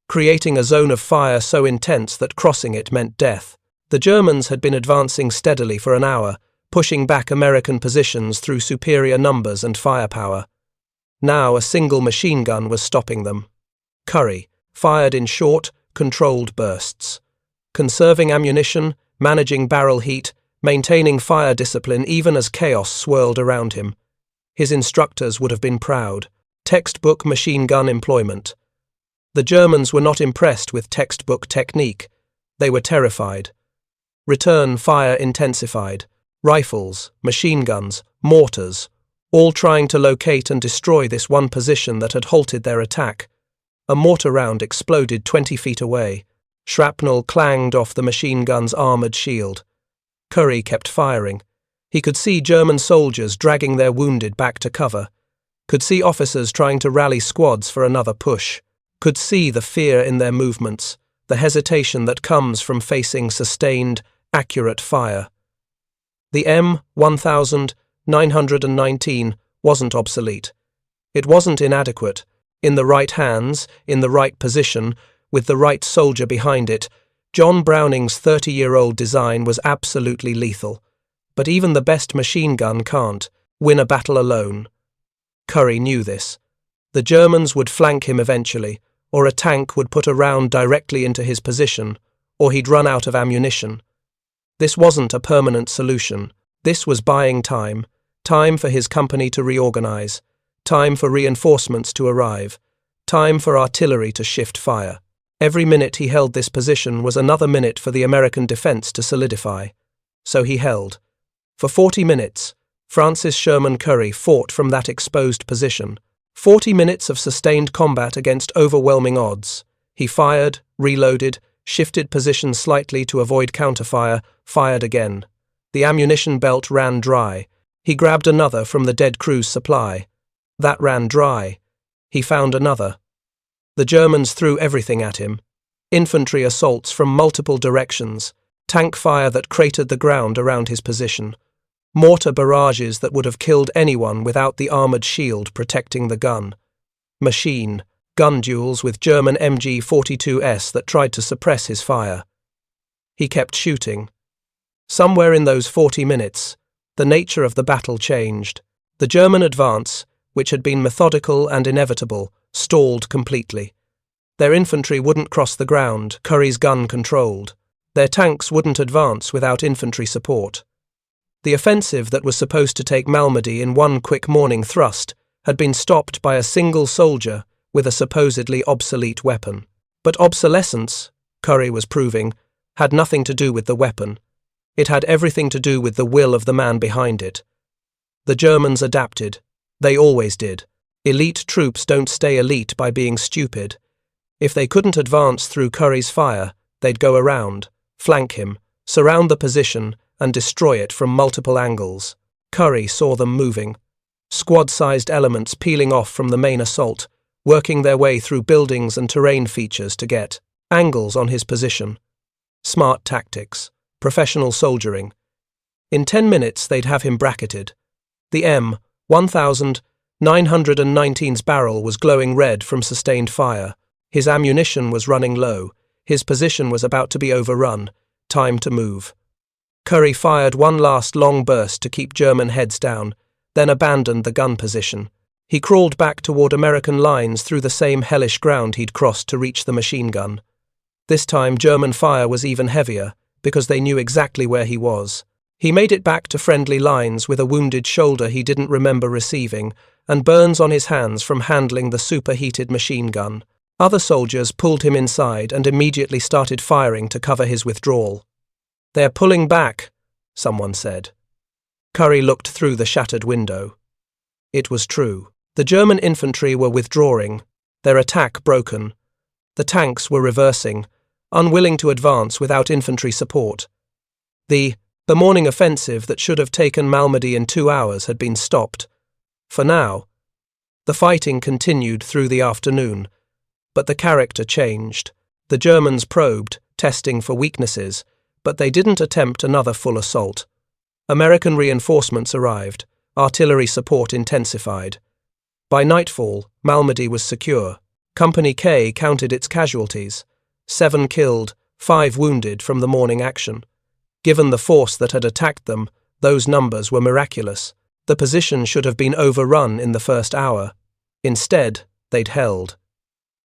creating a zone of fire so intense that crossing it meant death. The Germans had been advancing steadily for an hour, pushing back American positions through superior numbers and firepower. Now a single machine gun was stopping them. Curry fired in short, controlled bursts, conserving ammunition, managing barrel heat, maintaining fire discipline even as chaos swirled around him. His instructors would have been proud. Textbook machine gun employment. The Germans were not impressed with textbook technique. They were terrified. Return fire intensified. Rifles, machine guns, mortars, all trying to locate and destroy this one position that had halted their attack. A mortar round exploded 20 feet away. Shrapnel clanged off the machine gun's armoured shield. Curry kept firing. He could see German soldiers dragging their wounded back to cover. Could see officers trying to rally squads for another push. Could see the fear in their movements, the hesitation that comes from facing sustained, accurate fire. The M1919 wasn't obsolete. It wasn't inadequate. In the right hands, in the right position, with the right soldier behind it, John Browning's 30-year-old design was absolutely lethal. But even the best machine gun can't win a battle alone. Curry knew this. The Germans would flank him eventually, or a tank would put a round directly into his position, or he'd run out of ammunition. This wasn't a permanent solution. This was buying time, time for his company to reorganize, time for reinforcements to arrive, time for artillery to shift fire. Every minute he held this position was another minute for the American defense to solidify. So he held. For 40 minutes, Francis Sherman Curry fought from that exposed position. 40 minutes of sustained combat against overwhelming odds. He fired, reloaded, shifted position slightly to avoid counterfire, fired again. The ammunition belt ran dry. He grabbed another from the dead crew's supply. That ran dry. He found another. The Germans threw everything at him. Infantry assaults from multiple directions. Tank fire that cratered the ground around his position. Mortar barrages that would have killed anyone without the armoured shield protecting the gun. Machine, gun duels with German MG-42s that tried to suppress his fire. He kept shooting. Somewhere in those 40 minutes, the nature of the battle changed. The German advance, which had been methodical and inevitable, stalled completely. Their infantry wouldn't cross the ground, Curry's gun controlled. Their tanks wouldn't advance without infantry support. The offensive that was supposed to take Malmedy in one quick morning thrust had been stopped by a single soldier with a supposedly obsolete weapon. But obsolescence, Curry was proving, had nothing to do with the weapon. It had everything to do with the will of the man behind it. The Germans adapted. They always did. Elite troops don't stay elite by being stupid. If they couldn't advance through Curry's fire, they'd go around, flank him, surround the position, and destroy it from multiple angles. Curry saw them moving. Squad-sized elements peeling off from the main assault, working their way through buildings and terrain features to get angles on his position. Smart tactics. Professional soldiering. In 10 minutes they'd have him bracketed. The M1919's barrel was glowing red from sustained fire. His ammunition was running low. His position was about to be overrun. Time to move. Curry fired one last long burst to keep German heads down, then abandoned the gun position. He crawled back toward American lines through the same hellish ground he'd crossed to reach the machine gun. This time German fire was even heavier, because they knew exactly where he was. He made it back to friendly lines with a wounded shoulder he didn't remember receiving, and burns on his hands from handling the superheated machine gun. Other soldiers pulled him inside and immediately started firing to cover his withdrawal. "They're pulling back," someone said. Curry looked through the shattered window. It was true. The German infantry were withdrawing, their attack broken. The tanks were reversing, unwilling to advance without infantry support. The morning offensive that should have taken Malmedy in 2 hours had been stopped. For now. The fighting continued through the afternoon, but the character changed. The Germans probed, testing for weaknesses, but they didn't attempt another full assault. American reinforcements arrived, artillery support intensified. By nightfall, Malmedy was secure. Company K counted its casualties. 7 killed, 5 wounded from the morning action. Given the force that had attacked them, those numbers were miraculous. The position should have been overrun in the first hour. Instead, they'd held.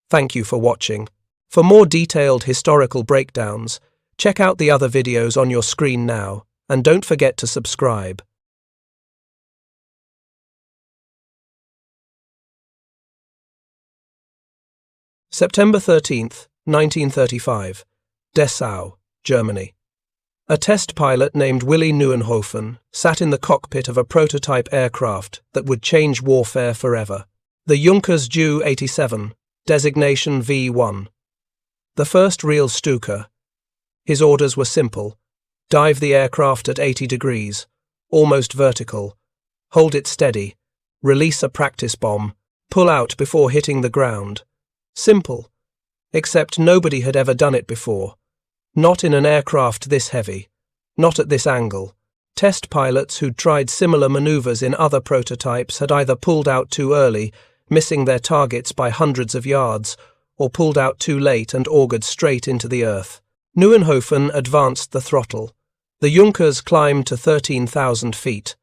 Thank you for watching. For more detailed historical breakdowns, check out the other videos on your screen now, and don't forget to subscribe. September 13th, 1935, Dessau, Germany. A test pilot named Willy Neuenhofen sat in the cockpit of a prototype aircraft that would change warfare forever. The Junkers Ju-87, designation V1. The first real Stuka. His orders were simple. Dive the aircraft at 80 degrees, almost vertical. Hold it steady. Release a practice bomb. Pull out before hitting the ground. Simple. Except nobody had ever done it before. Not in an aircraft this heavy. Not at this angle. Test pilots who'd tried similar maneuvers in other prototypes had either pulled out too early, missing their targets by hundreds of yards, or pulled out too late and augured straight into the earth. Neuenhofen advanced the throttle. The Junkers climbed to 13,000 feet.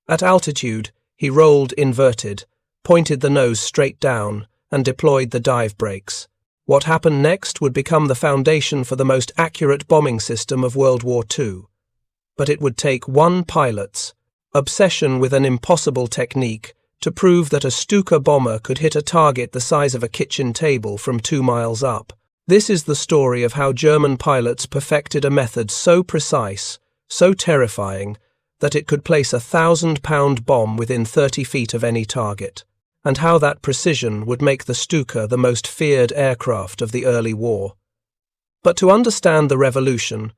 At altitude, he rolled inverted, pointed the nose straight down, and deployed the dive brakes. What happened next would become the foundation for the most accurate bombing system of World War II. But it would take one pilot's obsession with an impossible technique to prove that a Stuka bomber could hit a target the size of a kitchen table from 2 miles up. This is the story of how German pilots perfected a method so precise, so terrifying, that it could place a 1,000-pound bomb within 30 feet of any target, and how that precision would make the Stuka the most feared aircraft of the early war. But to understand the revolution,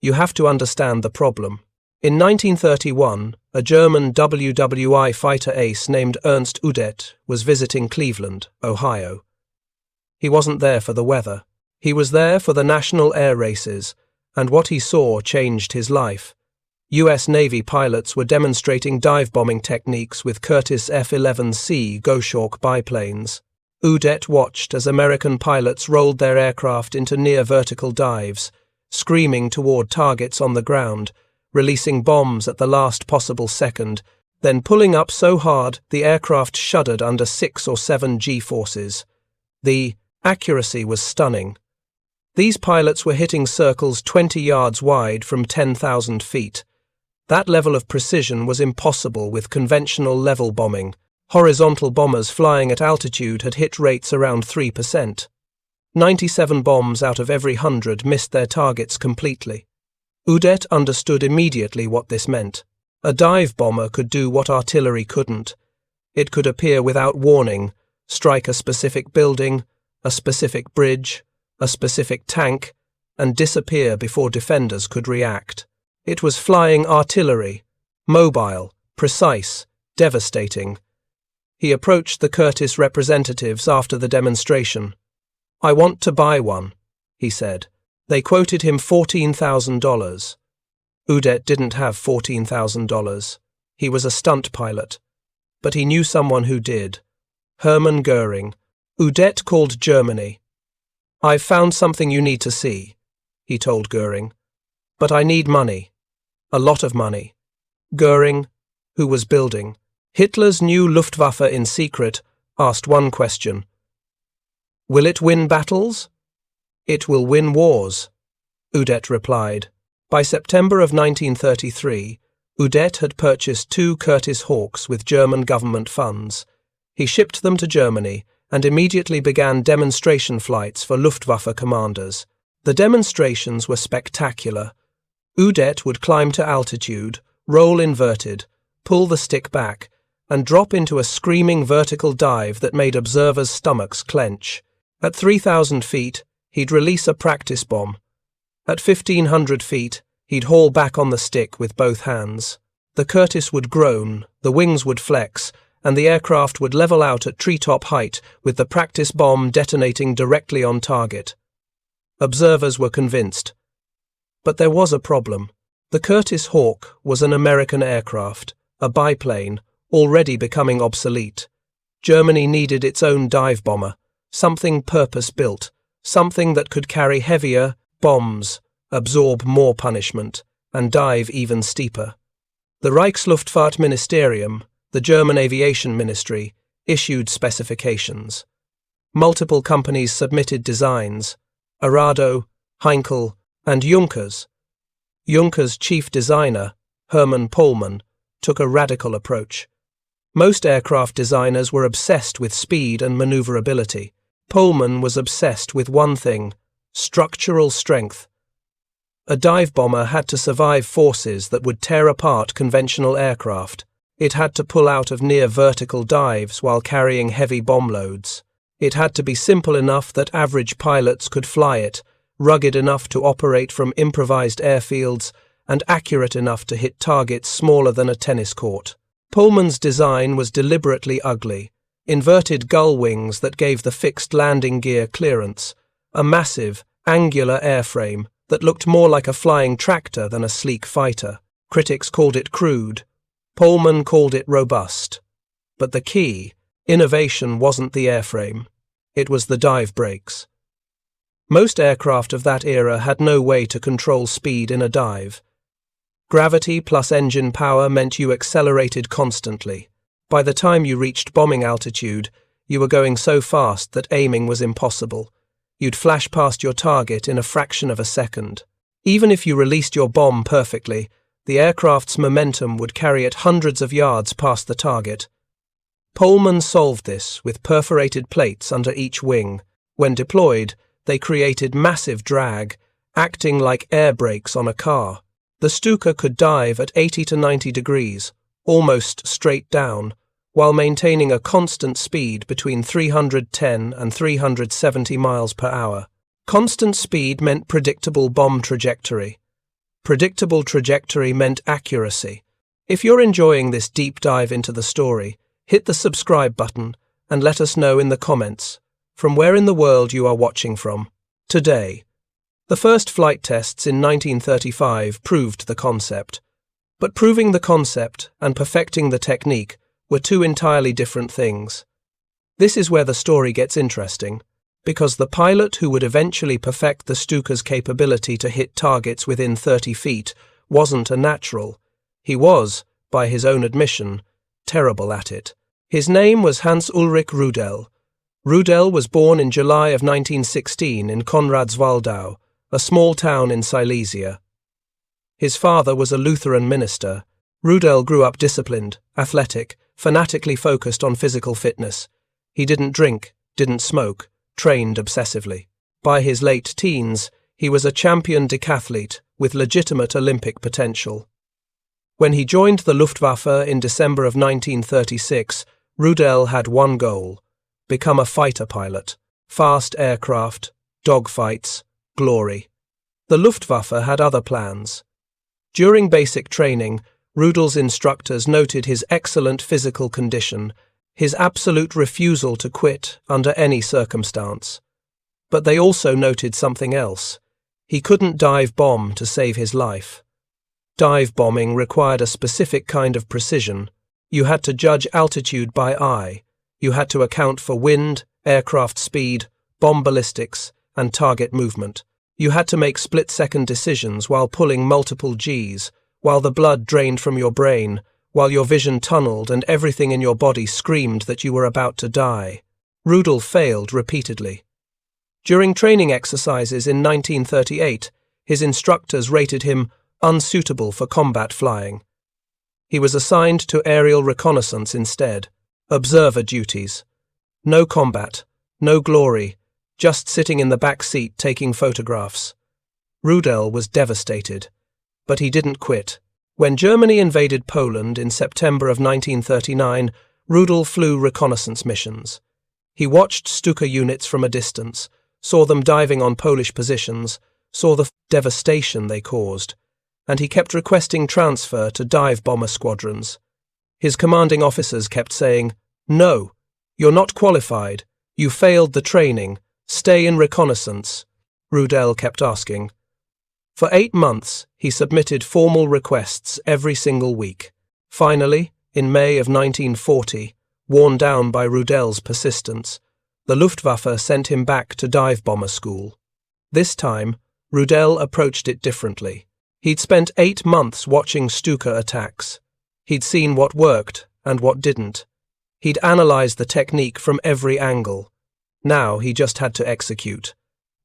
you have to understand the problem. In 1931, a German WWI fighter ace named Ernst Udet was visiting Cleveland, Ohio. He wasn't there for the weather. He was there for the national air races, and what he saw changed his life. US Navy pilots were demonstrating dive-bombing techniques with Curtiss F-11C Goshawk biplanes. Udet watched as American pilots rolled their aircraft into near-vertical dives, screaming toward targets on the ground, releasing bombs at the last possible second, then pulling up so hard the aircraft shuddered under 6 or 7 G-forces. The accuracy was stunning. These pilots were hitting circles 20 yards wide from 10,000 feet. That level of precision was impossible with conventional level bombing. Horizontal bombers flying at altitude had hit rates around 3%. 97 bombs out of every 100 missed their targets completely. Udet understood immediately what this meant. A dive bomber could do what artillery couldn't. It could appear without warning, strike a specific building, a specific bridge, a specific tank, and disappear before defenders could react. It was flying artillery, mobile, precise, devastating. He approached the Curtiss representatives after the demonstration. "I want to buy one," he said. They quoted him $14,000. Udet didn't have $14,000. He was a stunt pilot. But he knew someone who did. Hermann Goering. Udet called Germany. "I've found something you need to see," he told Goering. "But I need money. A lot of money." Goering, who was building Hitler's new Luftwaffe in secret, asked one question. "Will it win battles?" "It will win wars," Udet replied. By September of 1933, Udet had purchased 2 Curtiss Hawks with German government funds. He shipped them to Germany and immediately began demonstration flights for Luftwaffe commanders. The demonstrations were spectacular. Udet would climb to altitude, roll inverted, pull the stick back, and drop into a screaming vertical dive that made observers' stomachs clench. At 3,000 feet, he'd release a practice bomb. At 1,500 feet, he'd haul back on the stick with both hands. The Curtiss would groan, the wings would flex, and the aircraft would level out at treetop height with the practice bomb detonating directly on target. Observers were convinced. But there was a problem. The Curtiss Hawk was an American aircraft, a biplane, already becoming obsolete. Germany needed its own dive bomber, something purpose-built, something that could carry heavier bombs, absorb more punishment, and dive even steeper. The Reichsluftfahrtministerium, the German Aviation Ministry, issued specifications. Multiple companies submitted designs: Arado, Heinkel, and Junkers. Junkers' chief designer, Hermann Pohlmann, took a radical approach. Most aircraft designers were obsessed with speed and maneuverability. Pohlmann was obsessed with one thing: structural strength. A dive bomber had to survive forces that would tear apart conventional aircraft. It had to pull out of near-vertical dives while carrying heavy bomb loads. It had to be simple enough that average pilots could fly it, rugged enough to operate from improvised airfields, and accurate enough to hit targets smaller than a tennis court. Pohlmann's design was deliberately ugly: inverted gull wings that gave the fixed landing gear clearance, a massive, angular airframe that looked more like a flying tractor than a sleek fighter. Critics called it crude. Pohlmann called it robust. But the key, innovation, wasn't the airframe. It was the dive brakes. Most aircraft of that era had no way to control speed in a dive. Gravity plus engine power meant you accelerated constantly. By the time you reached bombing altitude, you were going so fast that aiming was impossible. You'd flash past your target in a fraction of a second. Even if you released your bomb perfectly, the aircraft's momentum would carry it hundreds of yards past the target. Pohlmann solved this with perforated plates under each wing. When deployed, they created massive drag, acting like air brakes on a car. The Stuka could dive at 80 to 90 degrees, almost straight down, while maintaining a constant speed between 310 and 370 miles per hour. Constant speed meant predictable bomb trajectory. Predictable trajectory meant accuracy. If you're enjoying this deep dive into the story, hit the subscribe button and let us know in the comments from where in the world you are watching from. Today, the first flight tests in 1935 proved the concept. But proving the concept and perfecting the technique were two entirely different things. This is where the story gets interesting, because the pilot who would eventually perfect the Stuka's capability to hit targets within 30 feet wasn't a natural. He was, by his own admission, terrible at it. His name was Hans Ulrich Rudel. Rudel was born in July of 1916 in Konradswaldau, a small town in Silesia. His father was a Lutheran minister. Rudel grew up disciplined, athletic, fanatically focused on physical fitness. He didn't drink, didn't smoke, trained obsessively. By his late teens, he was a champion decathlete with legitimate Olympic potential. When he joined the Luftwaffe in December of 1936, Rudel had one goal: become a fighter pilot. Fast aircraft, dogfights, glory. The Luftwaffe had other plans. During basic training, Rudel's instructors noted his excellent physical condition, his absolute refusal to quit under any circumstance. But they also noted something else. He couldn't dive bomb to save his life. Dive bombing required a specific kind of precision. You had to judge altitude by eye. You had to account for wind, aircraft speed, bomb ballistics, and target movement. You had to make split-second decisions while pulling multiple Gs, while the blood drained from your brain, while your vision tunneled and everything in your body screamed that you were about to die. Rudel failed repeatedly. During training exercises in 1938, his instructors rated him unsuitable for combat flying. He was assigned to aerial reconnaissance instead, observer duties. No combat, no glory, just sitting in the back seat taking photographs. Rudel was devastated, but he didn't quit. When Germany invaded Poland in September of 1939, Rudel flew reconnaissance missions. He watched Stuka units from a distance, saw them diving on Polish positions, saw the devastation they caused, and he kept requesting transfer to dive bomber squadrons. His commanding officers kept saying, "No, you're not qualified, you failed the training, stay in reconnaissance." Rudel kept asking. For 8 months, he submitted formal requests every single week. Finally, in May of 1940, worn down by Rudel's persistence, the Luftwaffe sent him back to dive bomber school. This time, Rudel approached it differently. He'd spent 8 months watching Stuka attacks. He'd seen what worked and what didn't. He'd analyzed the technique from every angle. Now he just had to execute.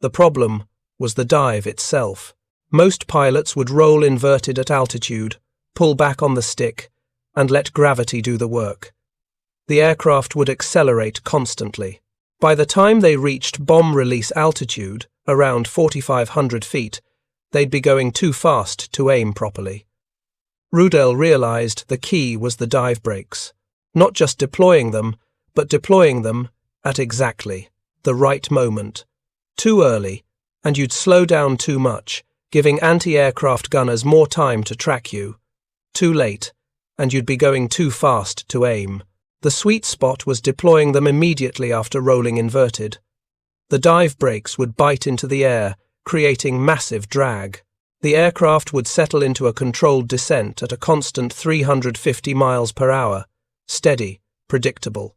The problem was the dive itself. Most pilots would roll inverted at altitude, pull back on the stick, and let gravity do the work. The aircraft would accelerate constantly. By the time they reached bomb release altitude, around 4,500 feet, they'd be going too fast to aim properly. Rudel realized the key was the dive brakes. Not just deploying them, but deploying them at exactly the right moment. Too early, and you'd slow down too much, giving anti-aircraft gunners more time to track you. Too late, and you'd be going too fast to aim. The sweet spot was deploying them immediately after rolling inverted. The dive brakes would bite into the air, creating massive drag. The aircraft would settle into a controlled descent at a constant 350 miles per hour, steady, predictable.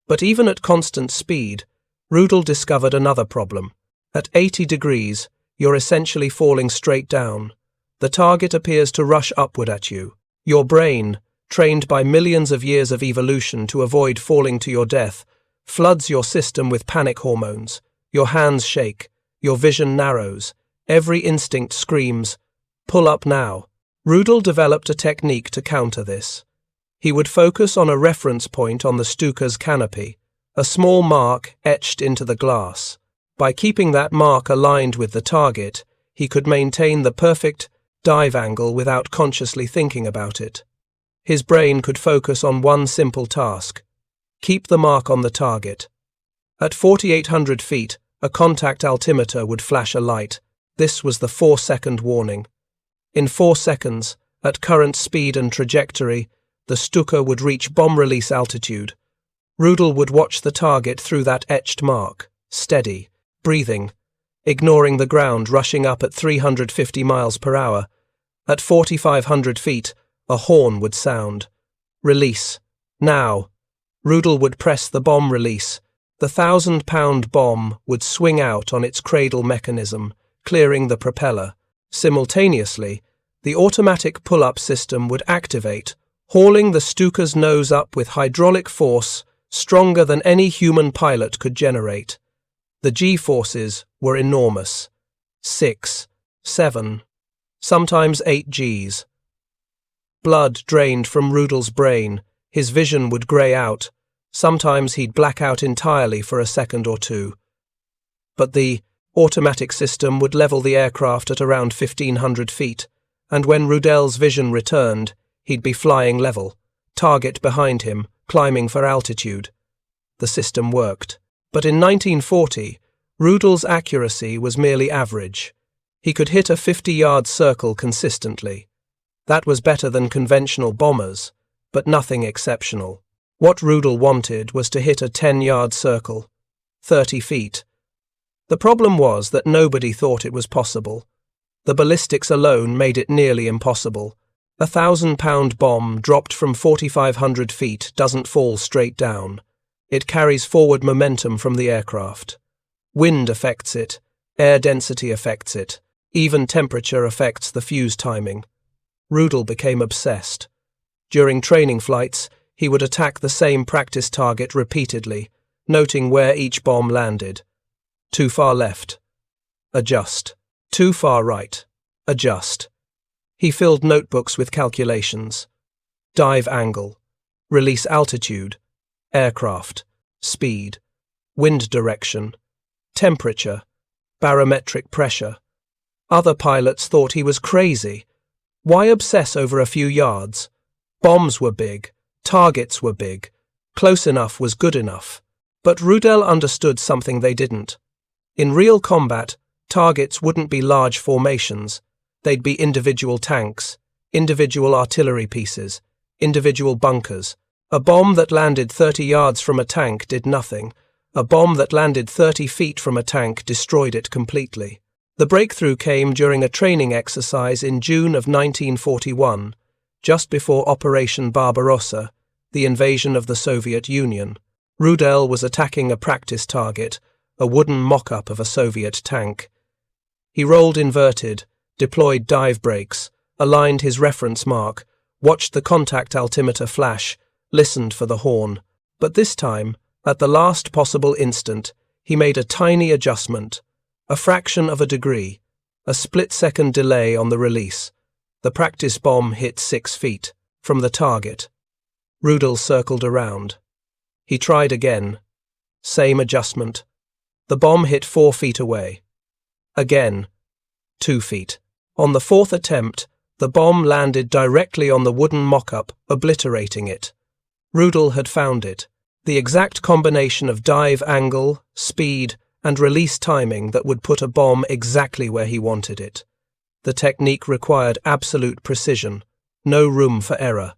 But even at constant speed, Rudel discovered another problem. At 80 degrees, you're essentially falling straight down. The target appears to rush upward at you. Your brain, trained by millions of years of evolution to avoid falling to your death, floods your system with panic hormones. Your hands shake, your vision narrows, every instinct screams, "Pull up now." Rudel developed a technique to counter this. He would focus on a reference point on the Stuka's canopy, a small mark etched into the glass. By keeping that mark aligned with the target, he could maintain the perfect dive angle without consciously thinking about it. His brain could focus on one simple task: keep the mark on the target. At 4,800 feet, a contact altimeter would flash a light. This was the 4-second warning. In 4 seconds, at current speed and trajectory, the Stuka would reach bomb release altitude. Rudel would watch the target through that etched mark, steady, breathing, ignoring the ground rushing up at 350 miles per hour. At 4,500 feet, a horn would sound. Release. Now. Rudel would press the bomb release. The 1,000-pound bomb would swing out on its cradle mechanism, clearing the propeller. Simultaneously, the automatic pull-up system would activate, hauling the Stuka's nose up with hydraulic force stronger than any human pilot could generate. The G-forces were enormous. 6, 7, sometimes 8 Gs. Blood drained from Rudel's brain. His vision would grey out. Sometimes he'd black out entirely for a second or two. But the automatic system would level the aircraft at around 1,500 feet, and when Rudel's vision returned, he'd be flying level, target behind him, climbing for altitude. The system worked. But in 1940, Rudel's accuracy was merely average. He could hit a 50-yard circle consistently. That was better than conventional bombers, but nothing exceptional. What Rudel wanted was to hit a 10-yard circle, 30 feet. The problem was that nobody thought it was possible. The ballistics alone made it nearly impossible. A 1,000-pound bomb dropped from 4,500 feet doesn't fall straight down. It carries forward momentum from the aircraft. Wind affects it, air density affects it, even temperature affects the fuse timing. Rudel became obsessed. During training flights, he would attack the same practice target repeatedly, noting where each bomb landed. Too far left. Adjust. Too far right. Adjust. He filled notebooks with calculations. Dive angle. Release altitude. Aircraft. Speed. Wind direction. Temperature. Barometric pressure. Other pilots thought he was crazy. Why obsess over a few yards? Bombs were big. Targets were big. Close enough was good enough. But Rudel understood something they didn't. In real combat, targets wouldn't be large formations. They'd be individual tanks, individual artillery pieces, individual bunkers. A bomb that landed 30 yards from a tank did nothing. A bomb that landed 30 feet from a tank destroyed it completely. The breakthrough came during a training exercise in June of 1941, just before Operation Barbarossa, the invasion of the Soviet Union. Rudel was attacking a practice target, a wooden mock-up of a Soviet tank. He rolled inverted, deployed dive brakes, aligned his reference mark, watched the contact altimeter flash, listened for the horn. But this time, at the last possible instant, he made a tiny adjustment, a fraction of a degree, a split-second delay on the release. The practice bomb hit 6 feet from the target. Rudel circled around. He tried again. Same adjustment. The bomb hit 4 feet away. Again. 2 feet. On the 4th attempt, the bomb landed directly on the wooden mock-up, obliterating it. Rudel had found it. The exact combination of dive angle, speed, and release timing that would put a bomb exactly where he wanted it. The technique required absolute precision, no room for error.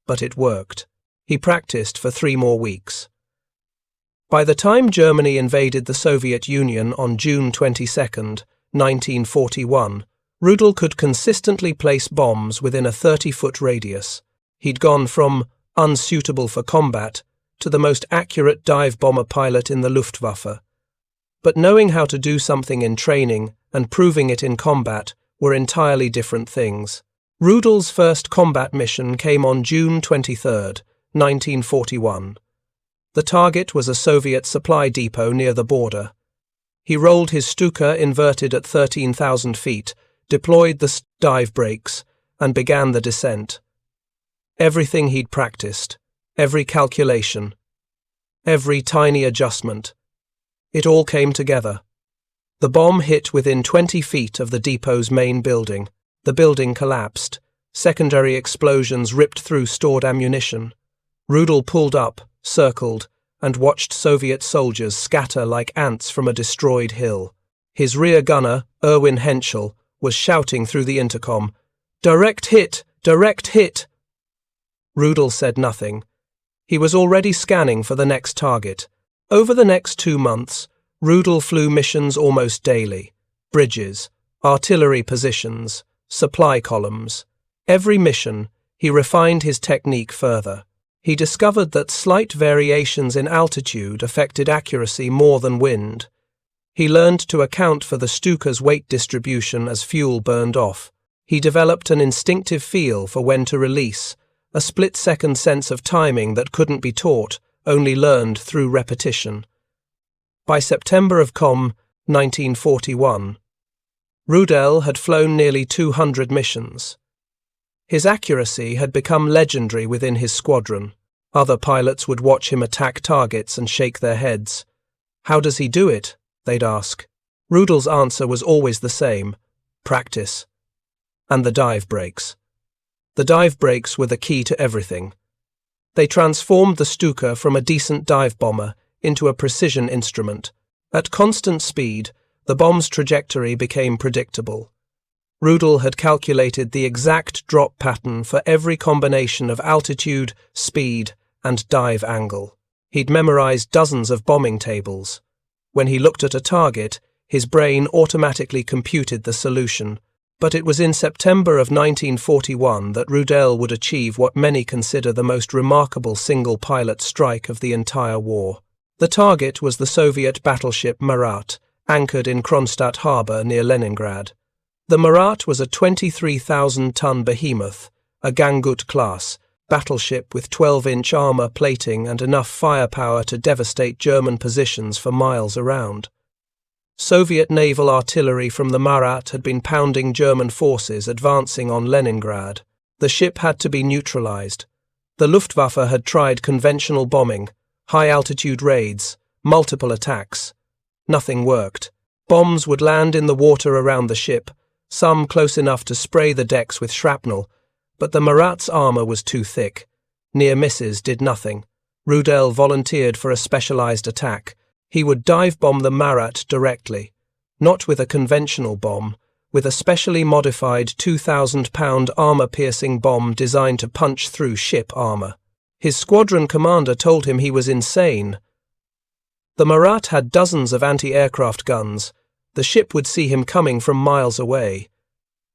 But it worked. He practiced for 3 more weeks. By the time Germany invaded the Soviet Union on June 22, 1941, Rudel could consistently place bombs within a 30-foot radius. He'd gone from unsuitable for combat to the most accurate dive bomber pilot in the Luftwaffe. But knowing how to do something in training and proving it in combat were entirely different things. Rudel's first combat mission came on June 23, 1941. The target was a Soviet supply depot near the border. He rolled his Stuka inverted at 13,000 feet, deployed the dive brakes, and began the descent. Everything he'd practiced, every calculation, every tiny adjustment, it all came together. The bomb hit within 20 feet of the depot's main building. The building collapsed. Secondary explosions ripped through stored ammunition. Rudel pulled up, circled, and watched Soviet soldiers scatter like ants from a destroyed hill. His rear gunner, Erwin Henschel, was shouting through the intercom, "Direct hit! Direct hit!" Rudel said nothing. He was already scanning for the next target. Over the next 2 months, Rudel flew missions almost daily. Bridges, artillery positions, supply columns. Every mission, he refined his technique further. He discovered that slight variations in altitude affected accuracy more than wind. He learned to account for the Stuka's weight distribution as fuel burned off. He developed an instinctive feel for when to release, a split-second sense of timing that couldn't be taught, only learned through repetition. By September of 1941, Rudel had flown nearly 200 missions. His accuracy had become legendary within his squadron. Other pilots would watch him attack targets and shake their heads. "How does he do it?" they'd ask. Rudel's answer was always the same: practice. And the dive brakes. The dive brakes were the key to everything. They transformed the Stuka from a decent dive bomber into a precision instrument. At constant speed, the bomb's trajectory became predictable. Rudel had calculated the exact drop pattern for every combination of altitude, speed, and dive angle. He'd memorized dozens of bombing tables. When he looked at a target, his brain automatically computed the solution. But it was in September of 1941 that Rudel would achieve what many consider the most remarkable single-pilot strike of the entire war. The target was the Soviet battleship Marat, anchored in Kronstadt harbour near Leningrad. The Marat was a 23,000-ton behemoth, a Gangut class, battleship with 12-inch armour plating and enough firepower to devastate German positions for miles around. Soviet naval artillery from the Marat had been pounding German forces advancing on Leningrad. The ship had to be neutralized. The Luftwaffe had tried conventional bombing, high-altitude raids, multiple attacks. Nothing worked. Bombs would land in the water around the ship, some close enough to spray the decks with shrapnel, but the Marat's armour was too thick. Near misses did nothing. Rudel volunteered for a specialized attack. He would dive-bomb the Marat directly, not with a conventional bomb, with a specially modified 2,000-pound armour-piercing bomb designed to punch through ship armour. His squadron commander told him he was insane. The Marat had dozens of anti-aircraft guns. The ship would see him coming from miles away.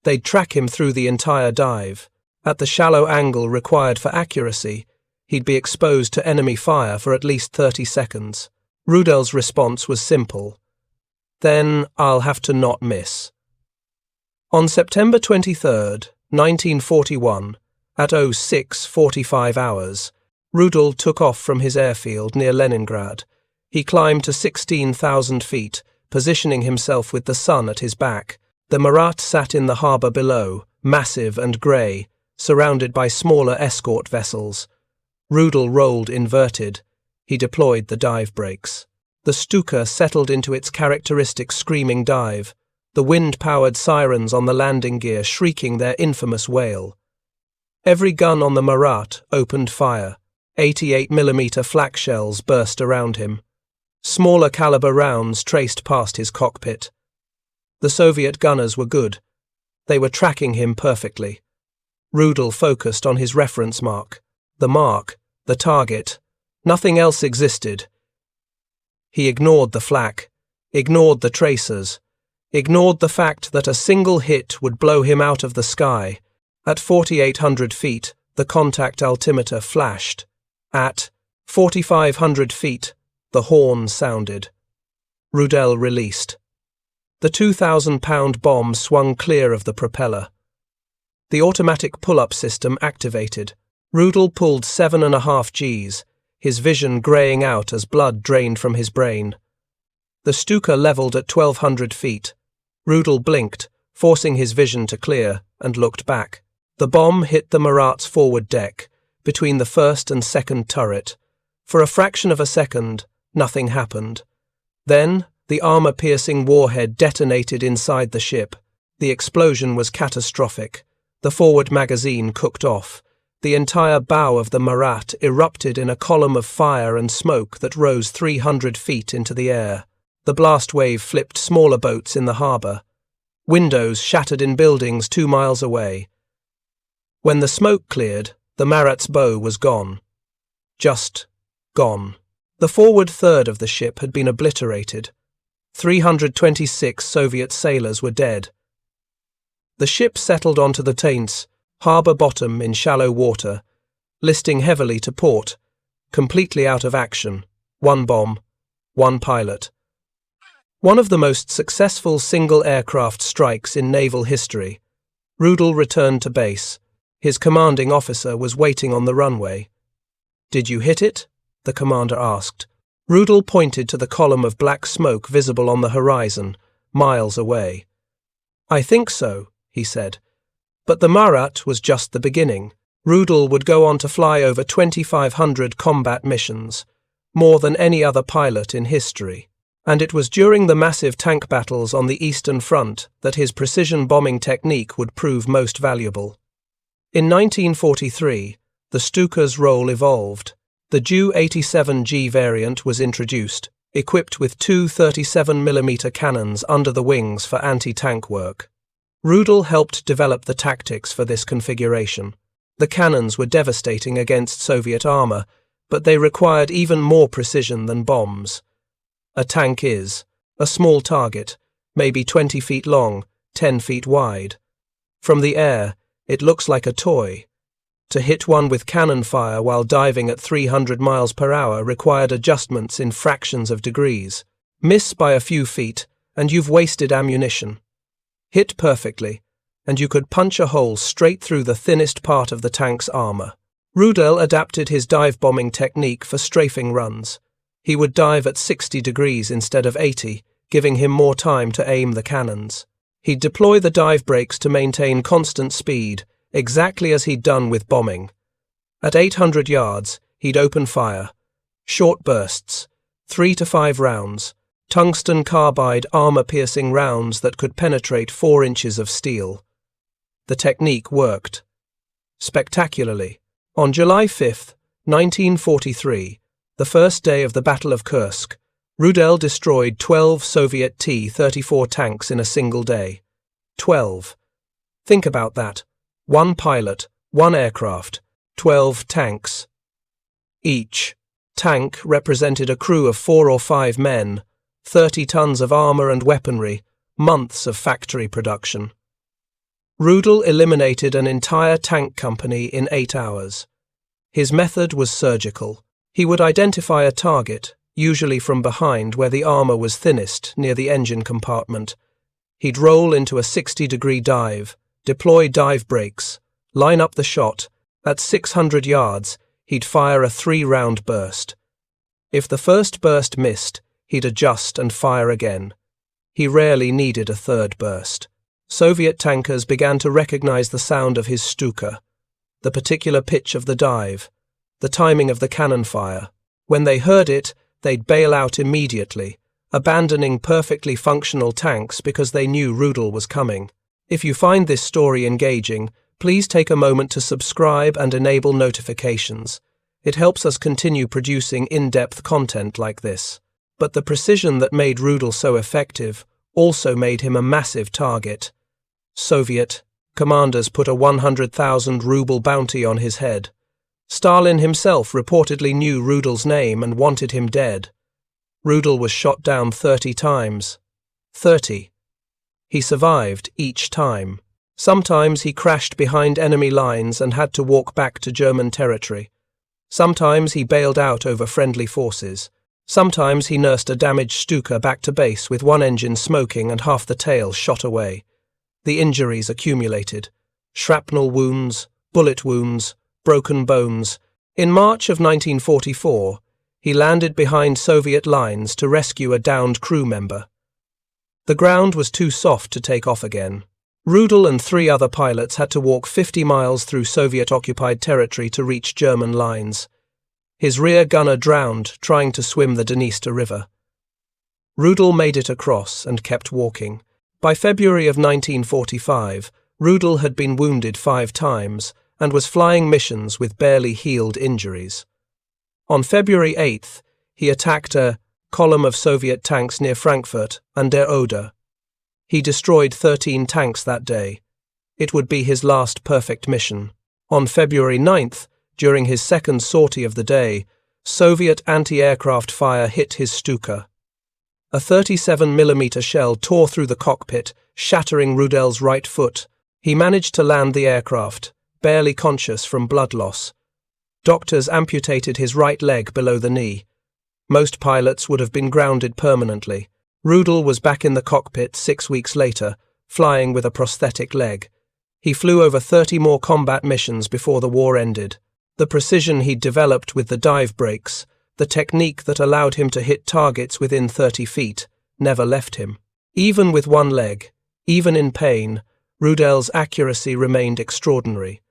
They'd track him through the entire dive. At the shallow angle required for accuracy, he'd be exposed to enemy fire for at least 30 seconds. Rudel's response was simple. Then I'll have to not miss. On September 23, 1941, at 06:45 hours, Rudel took off from his airfield near Leningrad. He climbed to 16,000 feet, positioning himself with the sun at his back. The Marat sat in the harbour below, massive and grey, surrounded by smaller escort vessels. Rudel rolled inverted. He deployed the dive brakes. The Stuka settled into its characteristic screaming dive, the wind-powered sirens on the landing gear shrieking their infamous wail. Every gun on the Marat opened fire. 88mm flak shells burst around him. Smaller caliber rounds traced past his cockpit. The Soviet gunners were good. They were tracking him perfectly. Rudel focused on his reference mark. The mark, the target. Nothing else existed. He ignored the flak, ignored the tracers, ignored the fact that a single hit would blow him out of the sky. At 4,800 feet, the contact altimeter flashed. At 4,500 feet, the horn sounded. Rudel released. The 2,000-pound bomb swung clear of the propeller. The automatic pull-up system activated. Rudel pulled 7.5 Gs, his vision greying out as blood drained from his brain. The Stuka levelled at 1,200 feet. Rudel blinked, forcing his vision to clear, and looked back. The bomb hit the Marat's forward deck, between the first and second turret. For a fraction of a second, nothing happened. Then, the armour-piercing warhead detonated inside the ship. The explosion was catastrophic. The forward magazine cooked off. The entire bow of the Marat erupted in a column of fire and smoke that rose 300 feet into the air. The blast wave flipped smaller boats in the harbour. Windows shattered in buildings 2 miles away. When the smoke cleared, the Marat's bow was gone. Just gone. The forward third of the ship had been obliterated. 326 Soviet sailors were dead. The ship settled onto the Taints, harbour bottom in shallow water, listing heavily to port, completely out of action. 1 bomb, 1 pilot. One of the most successful single aircraft strikes in naval history. Rudel returned to base. His commanding officer was waiting on the runway. "Did you hit it?" the commander asked. Rudel pointed to the column of black smoke visible on the horizon, miles away. "I think so," he said. But the Marat was just the beginning. Rudel would go on to fly over 2,500 combat missions, more than any other pilot in history. And it was during the massive tank battles on the Eastern Front that his precision bombing technique would prove most valuable. In 1943, the Stuka's role evolved. The Ju-87G variant was introduced, equipped with 2 37mm cannons under the wings for anti-tank work. Rudel helped develop the tactics for this configuration. The cannons were devastating against Soviet armour, but they required even more precision than bombs. A tank is a small target, maybe 20 feet long, 10 feet wide. From the air, it looks like a toy. To hit one with cannon fire while diving at 300 miles per hour required adjustments in fractions of degrees. Miss by a few feet, and you've wasted ammunition. Hit perfectly, and you could punch a hole straight through the thinnest part of the tank's armor. Rudel adapted his dive-bombing technique for strafing runs. He would dive at 60 degrees instead of 80, giving him more time to aim the cannons. He'd deploy the dive brakes to maintain constant speed, exactly as he'd done with bombing. At 800 yards, he'd open fire. Short bursts, 3 to 5 rounds, tungsten carbide armor-piercing rounds that could penetrate 4 inches of steel. The technique worked. Spectacularly. On July 5, 1943, the first day of the Battle of Kursk, Rudel destroyed 12 Soviet T-34 tanks in a single day. 12. Think about that. 1 pilot, 1 aircraft, 12 tanks. Each tank represented a crew of 4 or 5 men, 30 tons of armor and weaponry, months of factory production. Rudel eliminated an entire tank company in 8 hours. His method was surgical. He would identify a target, usually from behind where the armor was thinnest, near the engine compartment. He'd roll into a 60-degree dive, deploy dive brakes, line up the shot. At 600 yards, he'd fire a 3-round burst. If the first burst missed, he'd adjust and fire again. He rarely needed a third burst. Soviet tankers began to recognize the sound of his Stuka, the particular pitch of the dive, the timing of the cannon fire. When they heard it, they'd bail out immediately, abandoning perfectly functional tanks because they knew Rudel was coming. If you find this story engaging, please take a moment to subscribe and enable notifications. It helps us continue producing in-depth content like this. But the precision that made Rudel so effective also made him a massive target. Soviet commanders put a 100,000 ruble bounty on his head. Stalin himself reportedly knew Rudel's name and wanted him dead. Rudel was shot down 30 times. 30. He survived each time. Sometimes he crashed behind enemy lines and had to walk back to German territory. Sometimes he bailed out over friendly forces. Sometimes he nursed a damaged Stuka back to base with one engine smoking and half the tail shot away. The injuries accumulated. Shrapnel wounds, bullet wounds, broken bones. In March of 1944, he landed behind Soviet lines to rescue a downed crew member. The ground was too soft to take off again. Rudel and 3 other pilots had to walk 50 miles through Soviet-occupied territory to reach German lines. His rear gunner drowned trying to swim the Dniester River. Rudel made it across and kept walking. By February of 1945, Rudel had been wounded 5 times and was flying missions with barely healed injuries. On February 8th, he attacked a column of Soviet tanks near Frankfurt an der Oder. He destroyed 13 tanks that day. It would be his last perfect mission. On February 9th, during his second sortie of the day, Soviet anti-aircraft fire hit his Stuka. A 37mm shell tore through the cockpit, shattering Rudel's right foot. He managed to land the aircraft, barely conscious from blood loss. Doctors amputated his right leg below the knee. Most pilots would have been grounded permanently. Rudel was back in the cockpit 6 weeks later, flying with a prosthetic leg. He flew over 30 more combat missions before the war ended. The precision he'd developed with the dive brakes, the technique that allowed him to hit targets within 30 feet, never left him. Even with one leg, even in pain, Rudel's accuracy remained extraordinary.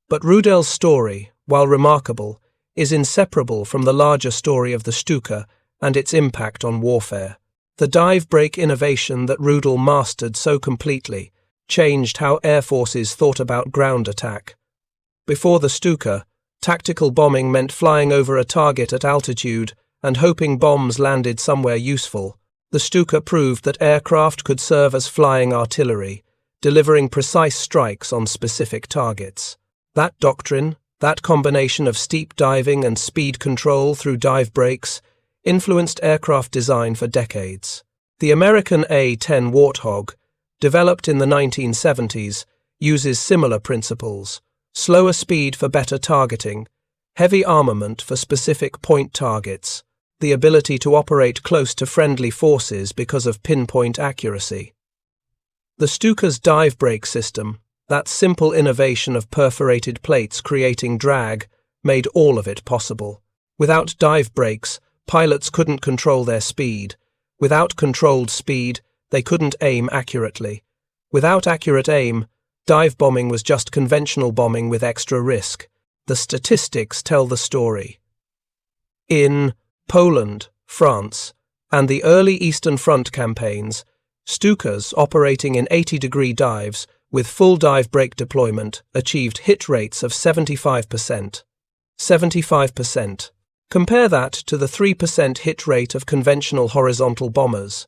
But Rudel's story, while remarkable, is inseparable from the larger story of the Stuka and its impact on warfare. The dive brake innovation that Rudel mastered so completely changed how air forces thought about ground attack. Before the Stuka, tactical bombing meant flying over a target at altitude and hoping bombs landed somewhere useful. The Stuka proved that aircraft could serve as flying artillery, delivering precise strikes on specific targets. That doctrine, that combination of steep diving and speed control through dive brakes, influenced aircraft design for decades. The American A-10 Warthog, developed in the 1970s, uses similar principles: slower speed for better targeting, heavy armament for specific point targets, the ability to operate close to friendly forces because of pinpoint accuracy. The Stuka's dive brake system, that simple innovation of perforated plates creating drag, made all of it possible. Without dive brakes, pilots couldn't control their speed. Without controlled speed, they couldn't aim accurately. Without accurate aim, dive bombing was just conventional bombing with extra risk. The statistics tell the story. In Poland, France, and the early Eastern Front campaigns, Stukas operating in 80-degree dives with full dive brake deployment achieved hit rates of 75%. 75%. Compare that to the 3% hit rate of conventional horizontal bombers.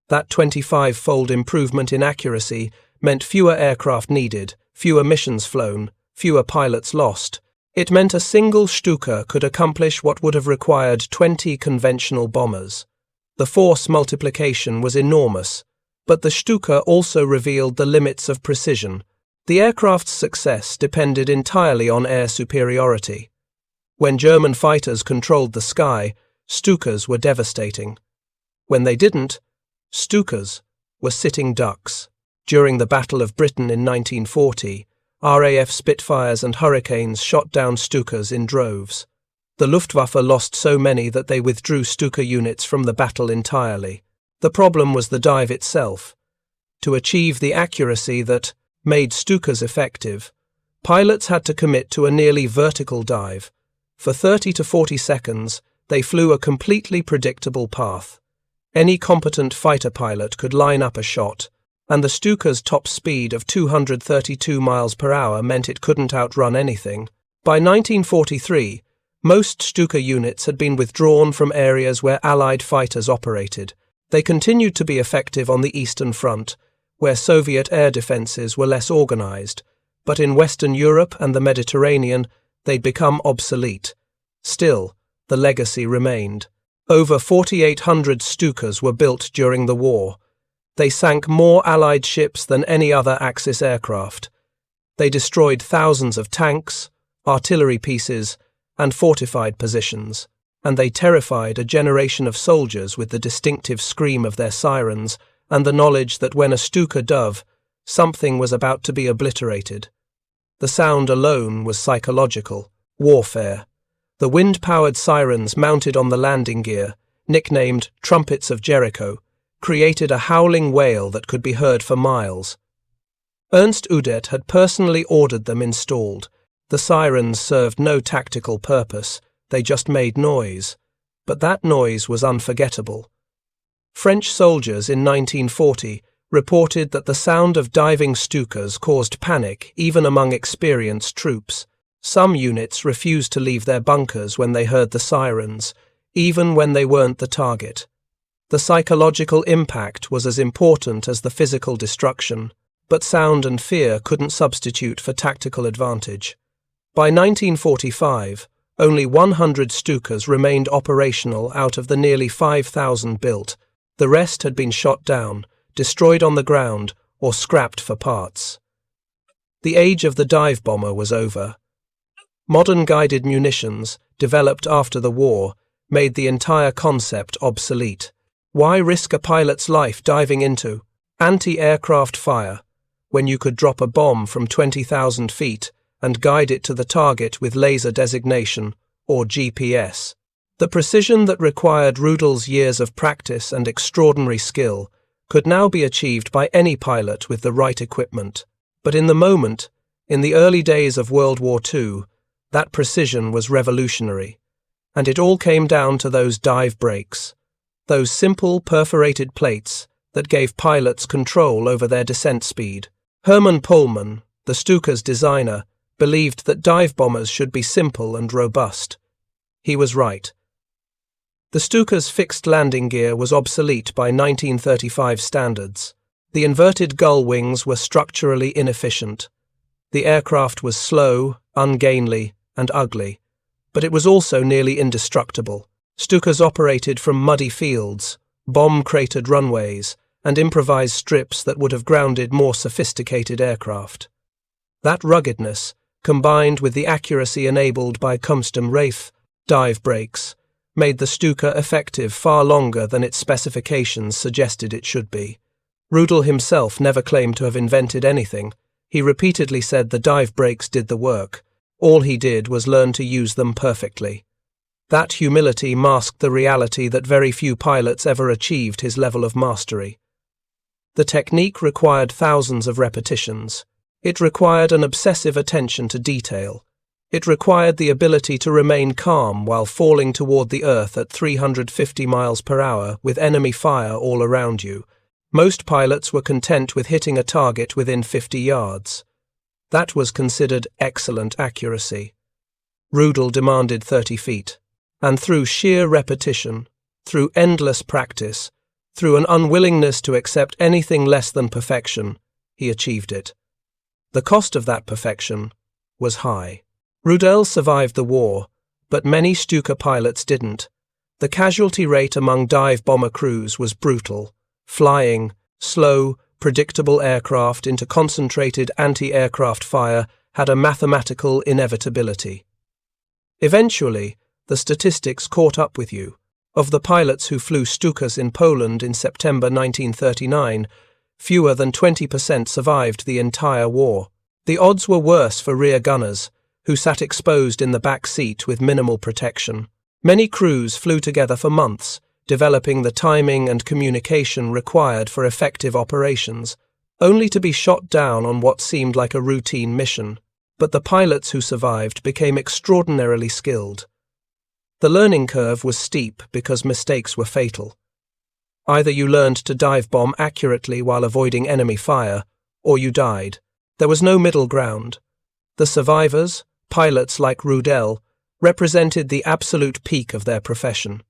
That 25-fold improvement in accuracy meant fewer aircraft needed, fewer missions flown, fewer pilots lost. It meant a single Stuka could accomplish what would have required 20 conventional bombers. The force multiplication was enormous, but the Stuka also revealed the limits of precision. The aircraft's success depended entirely on air superiority. When German fighters controlled the sky, Stukas were devastating. When they didn't, Stukas were sitting ducks. During the Battle of Britain in 1940, RAF Spitfires and Hurricanes shot down Stukas in droves. The Luftwaffe lost so many that they withdrew Stuka units from the battle entirely. The problem was the dive itself. To achieve the accuracy that made Stukas effective, pilots had to commit to a nearly vertical dive. For 30 to 40 seconds, they flew a completely predictable path. Any competent fighter pilot could line up a shot, and the Stuka's top speed of 232 miles per hour meant it couldn't outrun anything. By 1943, most Stuka units had been withdrawn from areas where Allied fighters operated. They continued to be effective on the Eastern Front, where Soviet air defenses were less organized, but in Western Europe and the Mediterranean, they'd become obsolete. Still, the legacy remained. Over 4,800 Stukas were built during the war. They sank more Allied ships than any other Axis aircraft. They destroyed thousands of tanks, artillery pieces, and fortified positions, and they terrified a generation of soldiers with the distinctive scream of their sirens and the knowledge that when a Stuka dove, something was about to be obliterated. The sound alone was psychological, warfare. The wind-powered sirens mounted on the landing gear, nicknamed Trumpets of Jericho, created a howling wail that could be heard for miles. Ernst Udet had personally ordered them installed. The sirens served no tactical purpose, they just made noise. But that noise was unforgettable. French soldiers in 1940 reported that the sound of diving Stukas caused panic even among experienced troops. Some units refused to leave their bunkers when they heard the sirens, even when they weren't the target. The psychological impact was as important as the physical destruction, but sound and fear couldn't substitute for tactical advantage. By 1945, only 100 Stukas remained operational out of the nearly 5,000 built. The rest had been shot down, destroyed on the ground, or scrapped for parts. The age of the dive bomber was over. Modern guided munitions, developed after the war, made the entire concept obsolete. Why risk a pilot's life diving into anti-aircraft fire when you could drop a bomb from 20,000 feet and guide it to the target with laser designation or GPS? The precision that required Rudel's years of practice and extraordinary skill could now be achieved by any pilot with the right equipment. But in the moment, in the early days of World War II, that precision was revolutionary, and it all came down to those dive brakes, those simple perforated plates that gave pilots control over their descent speed. Hermann Pohlmann, the Stuka's designer, believed that dive bombers should be simple and robust. He was right. The Stuka's fixed landing gear was obsolete by 1935 standards. The inverted gull wings were structurally inefficient. The aircraft was slow, ungainly, and ugly, but it was also nearly indestructible. Stukas operated from muddy fields, bomb-cratered runways, and improvised strips that would have grounded more sophisticated aircraft. That ruggedness, combined with the accuracy enabled by custom Wraith dive brakes, made the Stuka effective far longer than its specifications suggested it should be. Rudel himself never claimed to have invented anything. He repeatedly said the dive brakes did the work. All he did was learn to use them perfectly. That humility masked the reality that very few pilots ever achieved his level of mastery. The technique required thousands of repetitions. It required an obsessive attention to detail. It required the ability to remain calm while falling toward the earth at 350 miles per hour with enemy fire all around you. Most pilots were content with hitting a target within 50 yards. That was considered excellent accuracy. Rudel demanded 30 feet. And through sheer repetition, through endless practice, through an unwillingness to accept anything less than perfection, he achieved it. The cost of that perfection was high. Rudel survived the war, but many Stuka pilots didn't. The casualty rate among dive bomber crews was brutal, flying slow, predictable aircraft into concentrated anti-aircraft fire had a mathematical inevitability. Eventually, the statistics caught up with you. Of the pilots who flew Stukas in Poland in September 1939, fewer than 20% survived the entire war. The odds were worse for rear gunners, who sat exposed in the back seat with minimal protection. Many crews flew together for months, developing the timing and communication required for effective operations, only to be shot down on what seemed like a routine mission. But the pilots who survived became extraordinarily skilled. The learning curve was steep because mistakes were fatal. Either you learned to dive bomb accurately while avoiding enemy fire, or you died. There was no middle ground. The survivors, pilots like Rudel, represented the absolute peak of their profession.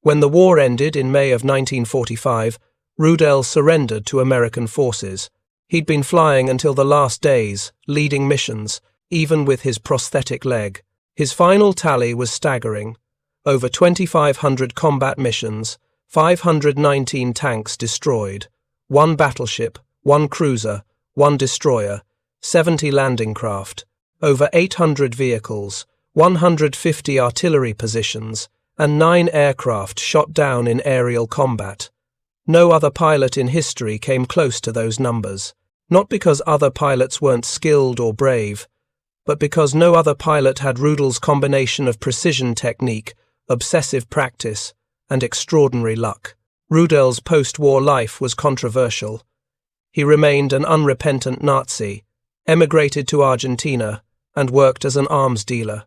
When the war ended in May of 1945, Rudel surrendered to American forces. He'd been flying until the last days, leading missions, even with his prosthetic leg. His final tally was staggering. Over 2,500 combat missions, 519 tanks destroyed, 1 battleship, 1 cruiser, 1 destroyer, 70 landing craft, over 800 vehicles, 150 artillery positions, and 9 aircraft shot down in aerial combat. No other pilot in history came close to those numbers, not because other pilots weren't skilled or brave, but because no other pilot had Rudel's combination of precision technique, obsessive practice, and extraordinary luck. Rudel's post-war life was controversial. He remained an unrepentant Nazi, emigrated to Argentina, and worked as an arms dealer.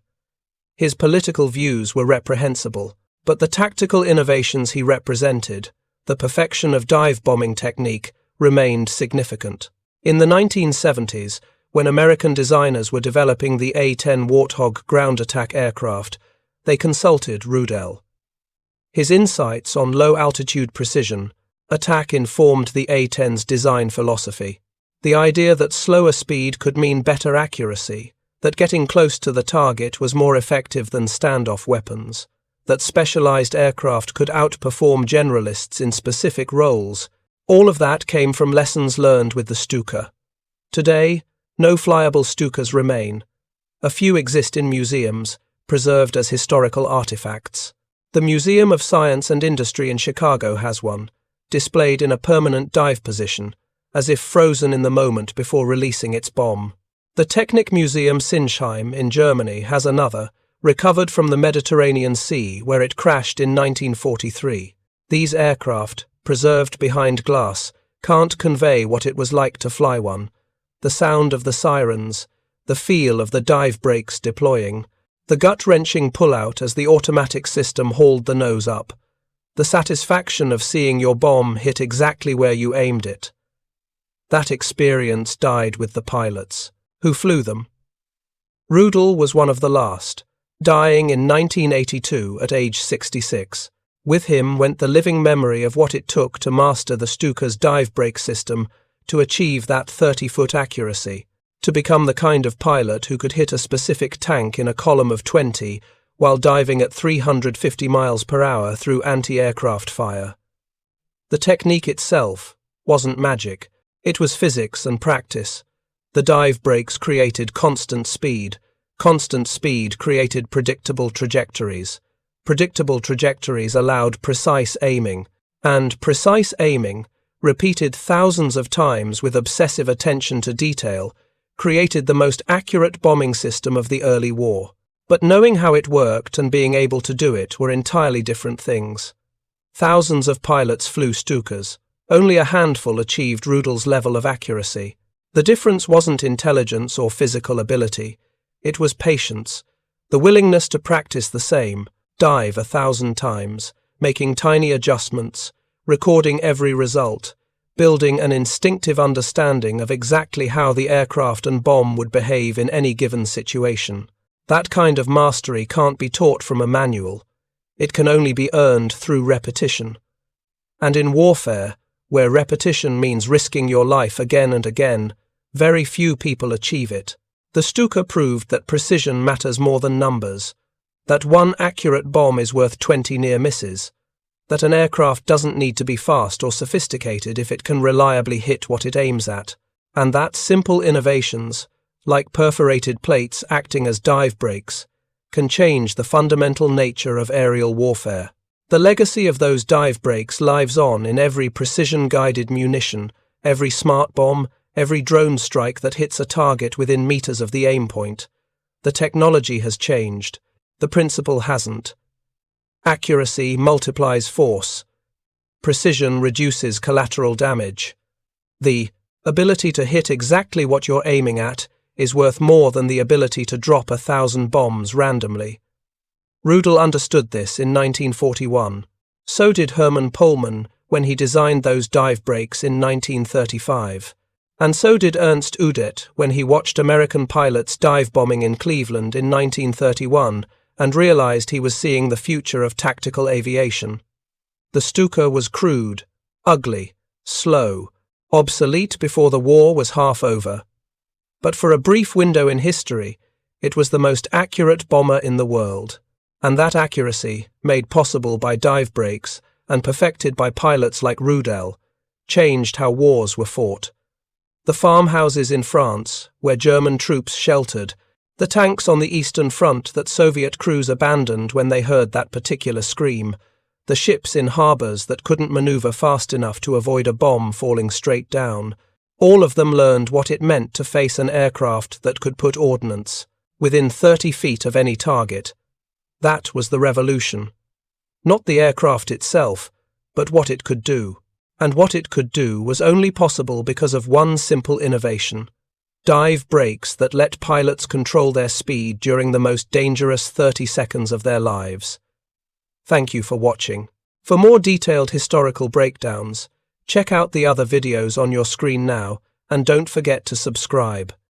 His political views were reprehensible, but the tactical innovations he represented, the perfection of dive bombing technique, remained significant. In the 1970s, when American designers were developing the A-10 Warthog ground attack aircraft, they consulted Rudel. His insights on low-altitude precision attack informed the A-10's design philosophy. The idea that slower speed could mean better accuracy, that getting close to the target was more effective than standoff weapons, that specialized aircraft could outperform generalists in specific roles, all of that came from lessons learned with the Stuka. Today, no flyable Stukas remain. A few exist in museums, preserved as historical artifacts. The Museum of Science and Industry in Chicago has one, displayed in a permanent dive position, as if frozen in the moment before releasing its bomb. The Technik Museum Sinsheim in Germany has another, recovered from the Mediterranean Sea where it crashed in 1943. These aircraft, preserved behind glass, can't convey what it was like to fly one. The sound of the sirens, the feel of the dive brakes deploying, the gut-wrenching pull-out as the automatic system hauled the nose up, the satisfaction of seeing your bomb hit exactly where you aimed it. That experience died with the pilots, who flew them. Rudel was one of the last, dying in 1982 at age 66. With him went the living memory of what it took to master the Stuka's dive brake system, to achieve that 30-foot accuracy, to become the kind of pilot who could hit a specific tank in a column of 20 while diving at 350 miles per hour through anti-aircraft fire. The technique itself wasn't magic. It was physics and practice, The dive brakes created constant speed. Constant speed created predictable trajectories. Predictable trajectories allowed precise aiming. And precise aiming, repeated thousands of times with obsessive attention to detail, created the most accurate bombing system of the early war. But knowing how it worked and being able to do it were entirely different things. Thousands of pilots flew Stukas. Only a handful achieved Rudel's level of accuracy. The difference wasn't intelligence or physical ability. It was patience, the willingness to practice the same, dive 1,000 times, making tiny adjustments, recording every result, building an instinctive understanding of exactly how the aircraft and bomb would behave in any given situation. That kind of mastery can't be taught from a manual. It can only be earned through repetition. And in warfare, where repetition means risking your life again and again, very few people achieve it. The Stuka proved that precision matters more than numbers, that one accurate bomb is worth 20 near misses, that an aircraft doesn't need to be fast or sophisticated if it can reliably hit what it aims at, and that simple innovations, like perforated plates acting as dive brakes, can change the fundamental nature of aerial warfare. The legacy of those dive brakes lives on in every precision-guided munition, every smart bomb, every drone strike that hits a target within meters of the aim point. The technology has changed. The principle hasn't. Accuracy multiplies force. Precision reduces collateral damage. The ability to hit exactly what you're aiming at is worth more than the ability to drop 1,000 bombs randomly. Rudel understood this in 1941. So did Hermann Pohlmann when he designed those dive brakes in 1935. And so did Ernst Udet when he watched American pilots dive bombing in Cleveland in 1931 and realized he was seeing the future of tactical aviation. The Stuka was crude, ugly, slow, obsolete before the war was half over. But for a brief window in history, it was the most accurate bomber in the world. And that accuracy, made possible by dive brakes and perfected by pilots like Rudel, changed how wars were fought. The farmhouses in France, where German troops sheltered, the tanks on the Eastern Front that Soviet crews abandoned when they heard that particular scream, the ships in harbours that couldn't maneuver fast enough to avoid a bomb falling straight down, all of them learned what it meant to face an aircraft that could put ordnance within 30 feet of any target. That was the revolution. Not the aircraft itself, but what it could do. And what it could do was only possible because of one simple innovation: dive brakes that let pilots control their speed during the most dangerous 30 seconds of their lives. Thank you for watching. For more detailed historical breakdowns, check out the other videos on your screen now, and don't forget to subscribe.